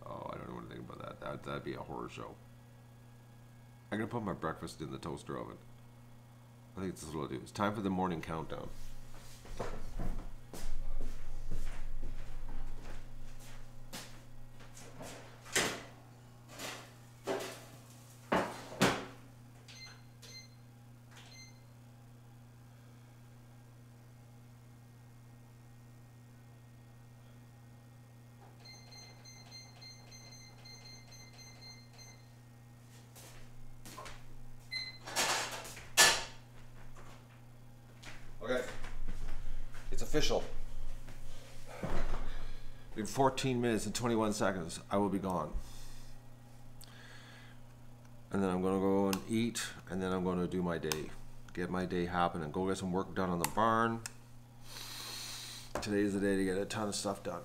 Oh, I don't know anything about that. That'd be a horror show. I'm going to put my breakfast in the toaster oven. I think this is what I'll do. It's time for the morning countdown. Okay, it's official. In 14 minutes and 21 seconds, I will be gone. And then I'm going to go and eat, and then I'm going to do my day. Get my day happen and go get some work done on the barn. Today's the day to get a ton of stuff done.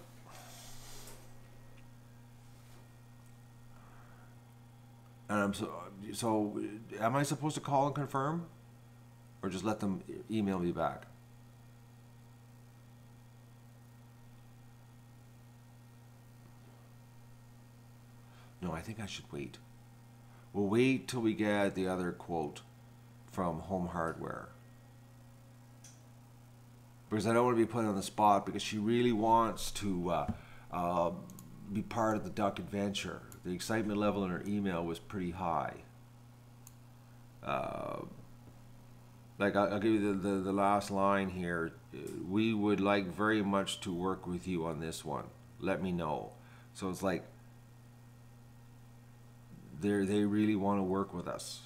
And I'm so am I supposed to call and confirm? Or just let them email me back? No, I think I should wait. We'll wait till we get the other quote from Home Hardware. Because I don't want to be put on the spot, because she really wants to be part of the duck adventure. The excitement level in her email was pretty high. Like, I'll give you the last line here. We would like very much to work with you on this one. Let me know. So it's like, they really want to work with us.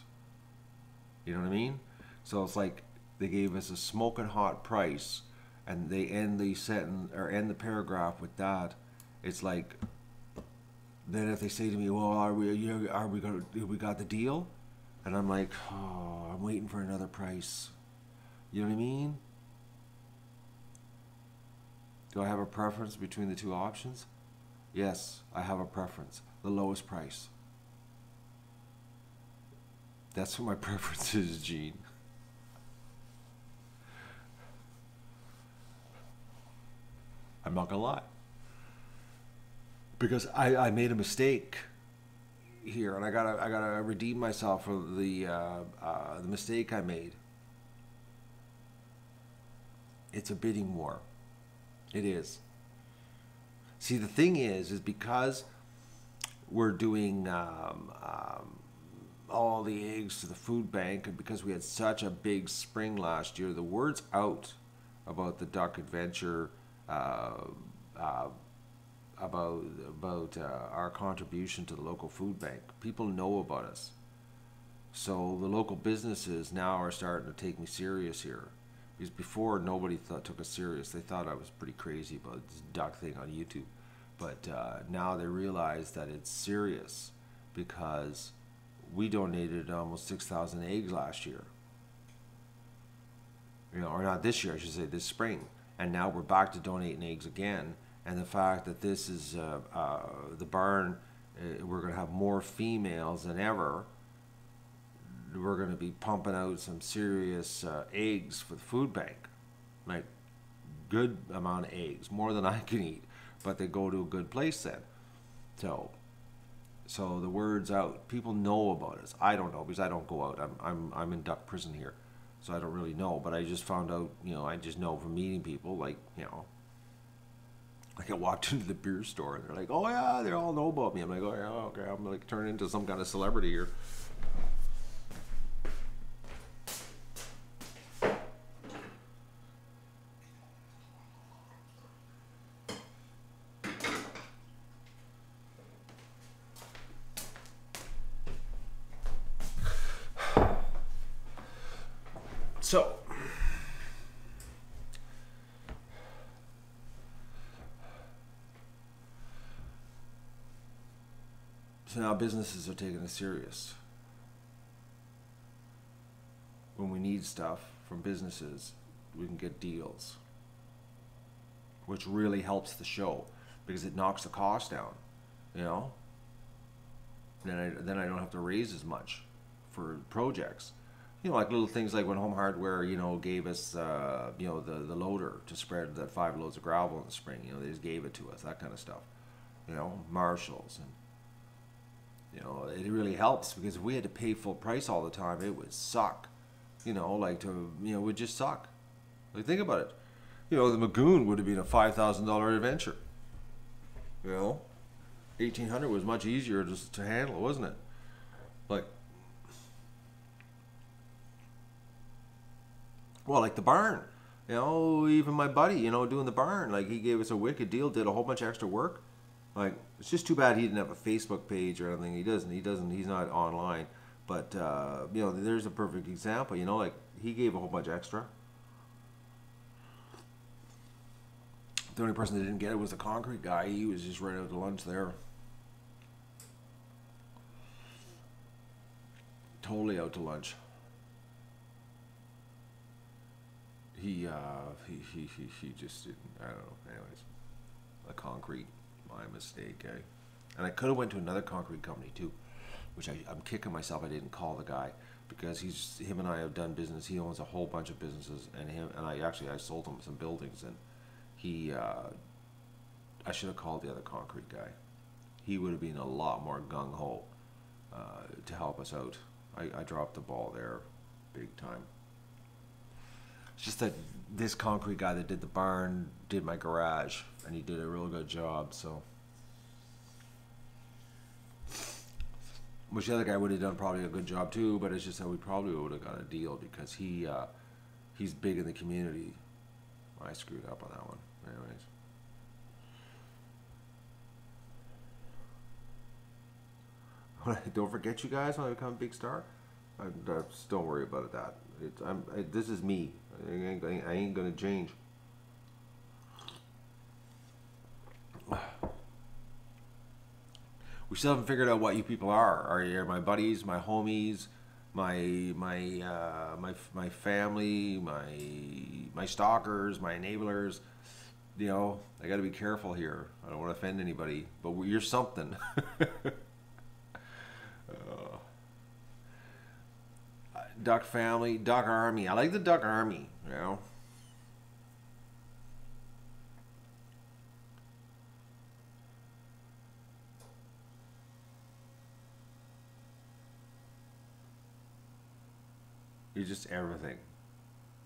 You know what I mean? So it's like they gave us a smoking hot price, and they end the sentence or end the paragraph with that. It's like, then if they say to me, well, we got the deal? And I'm like, oh, I'm waiting for another price. You know what I mean? Do I have a preference between the two options? Yes, I have a preference. The lowest price. That's what my preference is, Gene. I'm not gonna lie. Because I made a mistake here, and I gotta redeem myself for the mistake I made. It's a bidding war. It is. See, the thing is because we're doing all the eggs to the food bank, and because we had such a big spring last year, the word's out about the duck adventure, about our contribution to the local food bank. People know about us. So the local businesses now are starting to take me serious here. Because before, nobody took us serious. They thought I was pretty crazy about this duck thing on YouTube. But now they realize that it's serious, because we donated almost 6,000 eggs last year. Or not this year, I should say, this spring. And now we're back to donating eggs again. And the fact that this is the barn, we're going to have more females than ever. We're going to be pumping out some serious eggs for the food bank. Like, good amount of eggs, more than I can eat. But they go to a good place then. So the word's out. People know about us. I don't know, because I don't go out. I'm in duck prison here, so I don't really know. But I just found out. I just know from meeting people. Like I walked into the beer store and they're like, "Oh yeah," they all know about me. I'm like, "Oh yeah, okay." I'm like turning into some kind of celebrity here. So now businesses are taking us serious. When we need stuff from businesses, we can get deals, which really helps the show, because it knocks the cost down. Then I don't have to raise as much for projects. Like little things like when Home Hardware, gave us, the loader to spread the 5 loads of gravel in the spring. They just gave it to us, that kind of stuff. Marshalls, and it really helps, because if we had to pay full price all the time, it would suck. It would just suck. Like, think about it. The Magoon would have been a $5,000 adventure. $1,800 was much easier to handle, wasn't it? Like the barn. Even my buddy, doing the barn, like, he gave us a wicked deal, did a whole bunch of extra work. Like, it's just too bad he didn't have a Facebook page or anything. He's not online. But, there's a perfect example, like, he gave a whole bunch extra. The only person that didn't get it was the concrete guy. He was just right out to lunch there. Totally out to lunch. He just didn't, I don't know. Anyways, the concrete, my mistake, eh? And I could have went to another concrete company too, which I'm kicking myself I didn't call the guy, because him and I have done business. He owns a whole bunch of businesses, and I sold him some buildings, and I should have called the other concrete guy. He would have been a lot more gung-ho to help us out. I dropped the ball there big time. It's just that this concrete guy that did the barn did my garage, and he did a real good job, so. Which the other guy would have done probably a good job too, but it's just that we probably would have got a deal, because he's big in the community. I screwed up on that one. Anyways. Don't forget, you guys, when I become a big star. Just don't worry about that. This is me. I ain't gonna change. We still haven't figured out what you people are. Are you my buddies, my homies, my family, my stalkers, my enablers? I got to be careful here. I don't want to offend anybody, but you're something. Duck family, Duck Army. I like the Duck Army, You're just everything.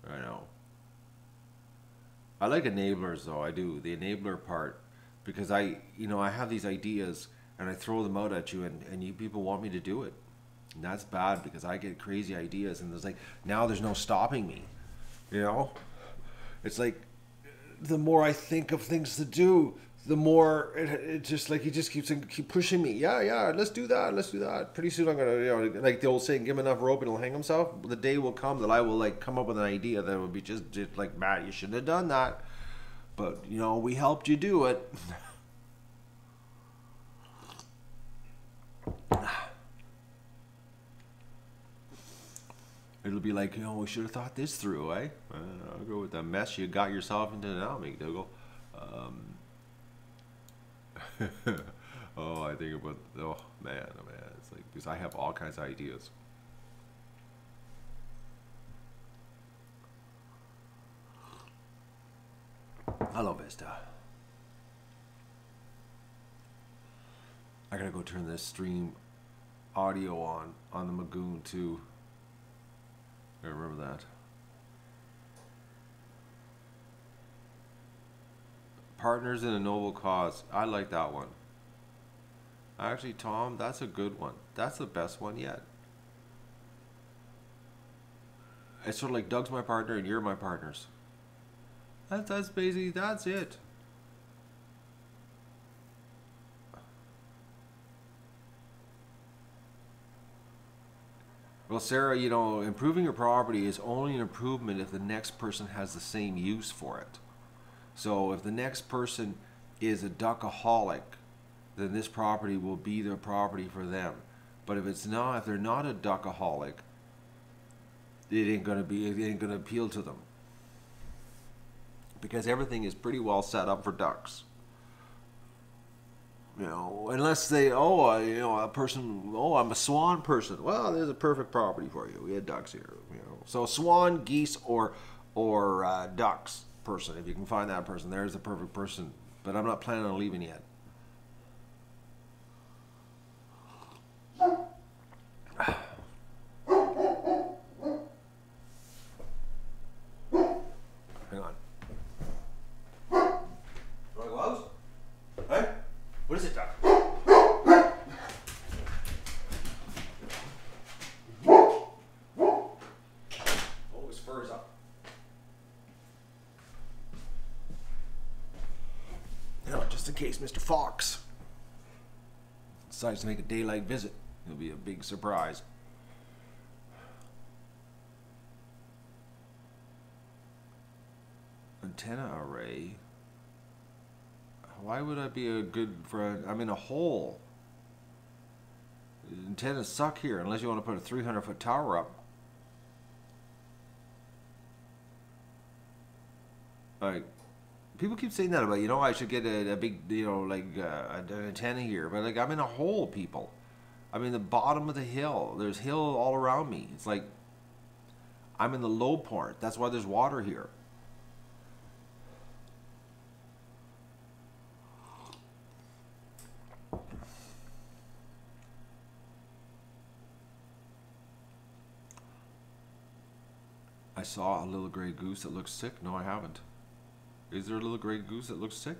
I know. I like enablers though. I do the enabler part because I have these ideas and I throw them out at you, and you people want me to do it, and that's bad because I get crazy ideas, and there's like now there's no stopping me. You know, it's like the more I think of things to do, the more it just like he just keep pushing me. Yeah, let's do that, let's do that. Pretty soon I'm gonna, like the old saying, give him enough rope and he'll hang himself. The day will come that I will like come up with an idea that would be just like, Matt, you shouldn't have done that, but we helped you do it. It'll be like, we should have thought this through, eh? I'll go with the mess you got yourself into now, McDougall. I think about, oh man, it's like, because I have all kinds of ideas. Hello, Vista. I gotta go turn this stream audio on the Magoon too. I remember that. Partners in a noble cause. I like that one. Actually, Tom, that's a good one. That's the best one yet. It's sort of like Doug's my partner and you're my partners. That's basically, that's it. Well, Sarah, improving your property is only an improvement if the next person has the same use for it. So if the next person is a duckaholic, then this property will be the property for them. But if they're not a duckaholic, it ain't gonna appeal to them. Because everything is pretty well set up for ducks. Unless they, a person, I'm a swan person. Well, there's a perfect property for you. We had ducks here, So swan, geese, or ducks person. If you can find that person, there's the perfect person. But I'm not planning on leaving yet. Hang on. Do you want gloves? Hey? What is it, Doc? Oh, his fur is up. Just in case Mr. Fox decides to make a daylight visit. It'll be a big surprise. Antenna array. Why would I be a good friend? I'm in a hole. Antennas suck here unless you want to put a 300-foot tower up. Like, people keep saying that about, I should get a big, an antenna here. But, like, I'm in a hole, people. I'm in the bottom of the hill. There's hill all around me. It's like, I'm in the low part. That's why there's water here. I saw a little gray goose that looks sick. No, I haven't. Is there a little gray goose that looks sick?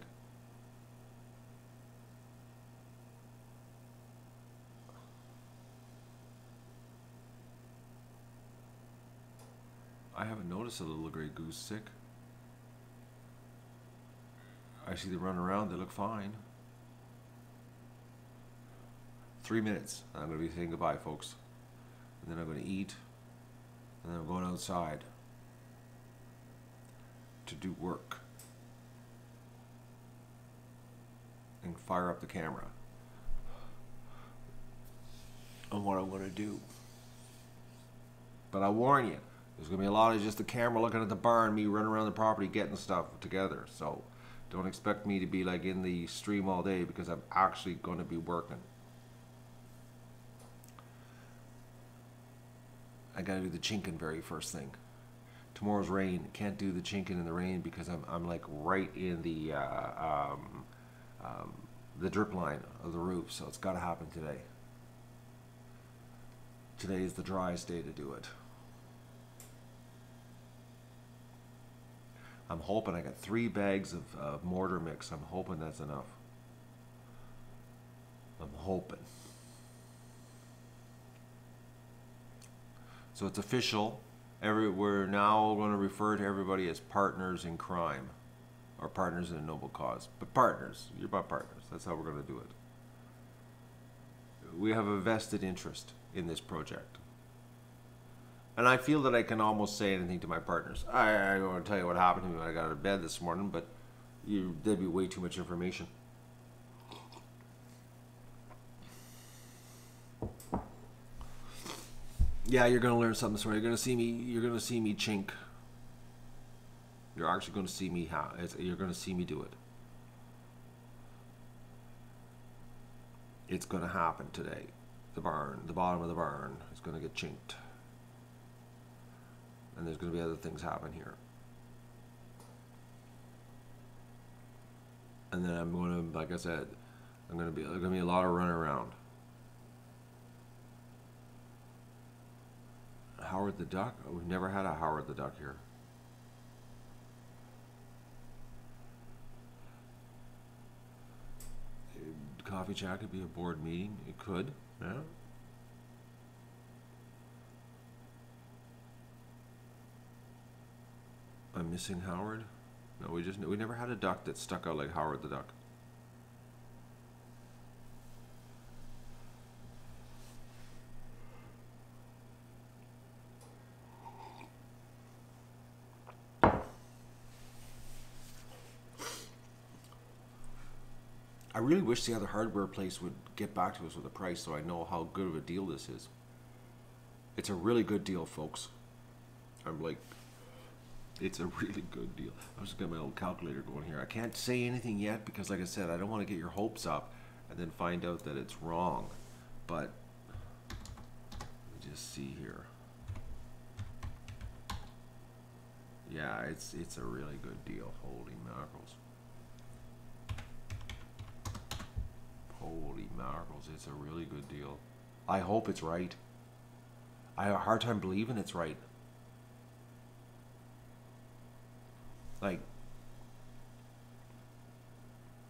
I haven't noticed a little gray goose sick. I see them run around. They look fine. 3 minutes. I'm going to be saying goodbye, folks. And then I'm going to eat. And then I'm going outside to do work and fire up the camera on what I'm going to do. But I warn you, there's going to be a lot of just the camera looking at the barn, me running around the property getting stuff together. So don't expect me to be like in the stream all day because I'm actually going to be working. I gotta do the chinking very first thing. Tomorrow's rain. Can't do the chinking in the rain because I'm like right in the drip line of the roof, so it's got to happen today. Today is the driest day to do it. I'm hoping I got 3 bags of mortar mix. I'm hoping that's enough. I'm hoping. So it's official. We're now going to refer to everybody as partners in crime, or partners in a noble cause. But partners, you're my partners. That's how we're going to do it. We have a vested interest in this project. And I feel that I can almost say anything to my partners. I don't want to tell you what happened to me when I got out of bed this morning, but there'd be way too much information. Yeah, you're gonna learn something this morning. You're gonna see me chink. You're actually gonna see me you're gonna see me do it. It's gonna happen today. The bottom of the barn is gonna get chinked. And there's gonna be other things happen here. And then I'm gonna, like I said, there's gonna be a lot of running around. Howard the Duck? Oh, we've never had a Howard the Duck here. Coffee chat could be a board meeting. It could, yeah. I'm missing Howard. No, we never had a duck that stuck out like Howard the Duck. I really wish the other hardware place would get back to us with a price so I know how good of a deal this is. It's a really good deal, folks. I'm like, it's a really good deal. I'm just got my old calculator going here. I can't say anything yet because, like I said, I don't want to get your hopes up and then find out that it's wrong. But let me just see here. Yeah, it's a really good deal. Holy mackerels. Holy mackerels, it's a really good deal. I hope it's right. I have a hard time believing it's right. Like,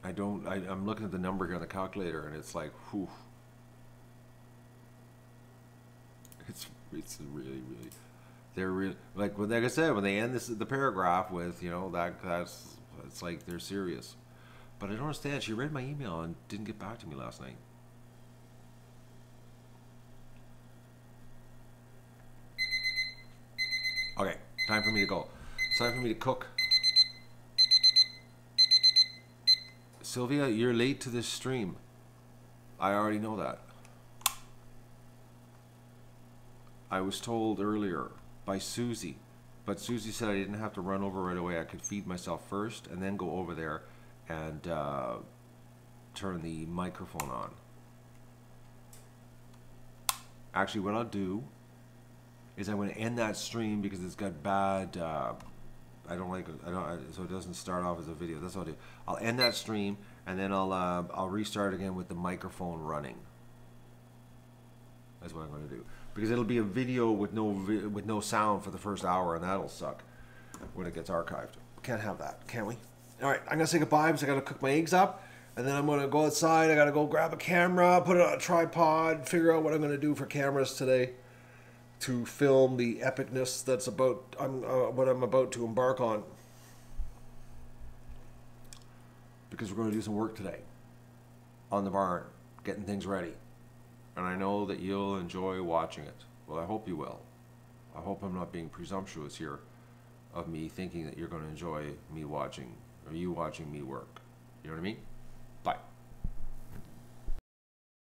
I'm looking at the number here on the calculator and it's like, whew. It's really, they're really, like I said, when they end the paragraph with, you know, that's, it's like they're serious. But I don't understand. She read my email and didn't get back to me last night. Okay, time for me to go. It's time for me to cook. Sylvia, you're late to this stream. I already know that. I was told earlier by Susie, but Susie said I didn't have to run over right away. I could feed myself first and then go over there and turn the microphone on. Actually, what I'll do is I'm going to end that stream because it's got bad. I don't like it. So it doesn't start off as a video. That's what I'll do. I'll end that stream and then I'll restart again with the microphone running. That's what I'm going to do because it'll be a video with no sound for the first hour, and that'll suck when it gets archived. Can't have that, can we? All right, I'm gonna say goodbye because I gotta cook my eggs up, and then I'm gonna go outside. I gotta go grab a camera, put it on a tripod, figure out what I'm gonna do for cameras today to film the epicness that's what I'm about to embark on. Because we're gonna do some work today on the barn, getting things ready, and I know that you'll enjoy watching it. Well, I hope you will. I hope I'm not being presumptuous here of me thinking that you're gonna enjoy me watching. Or you watching me work. You know what I mean?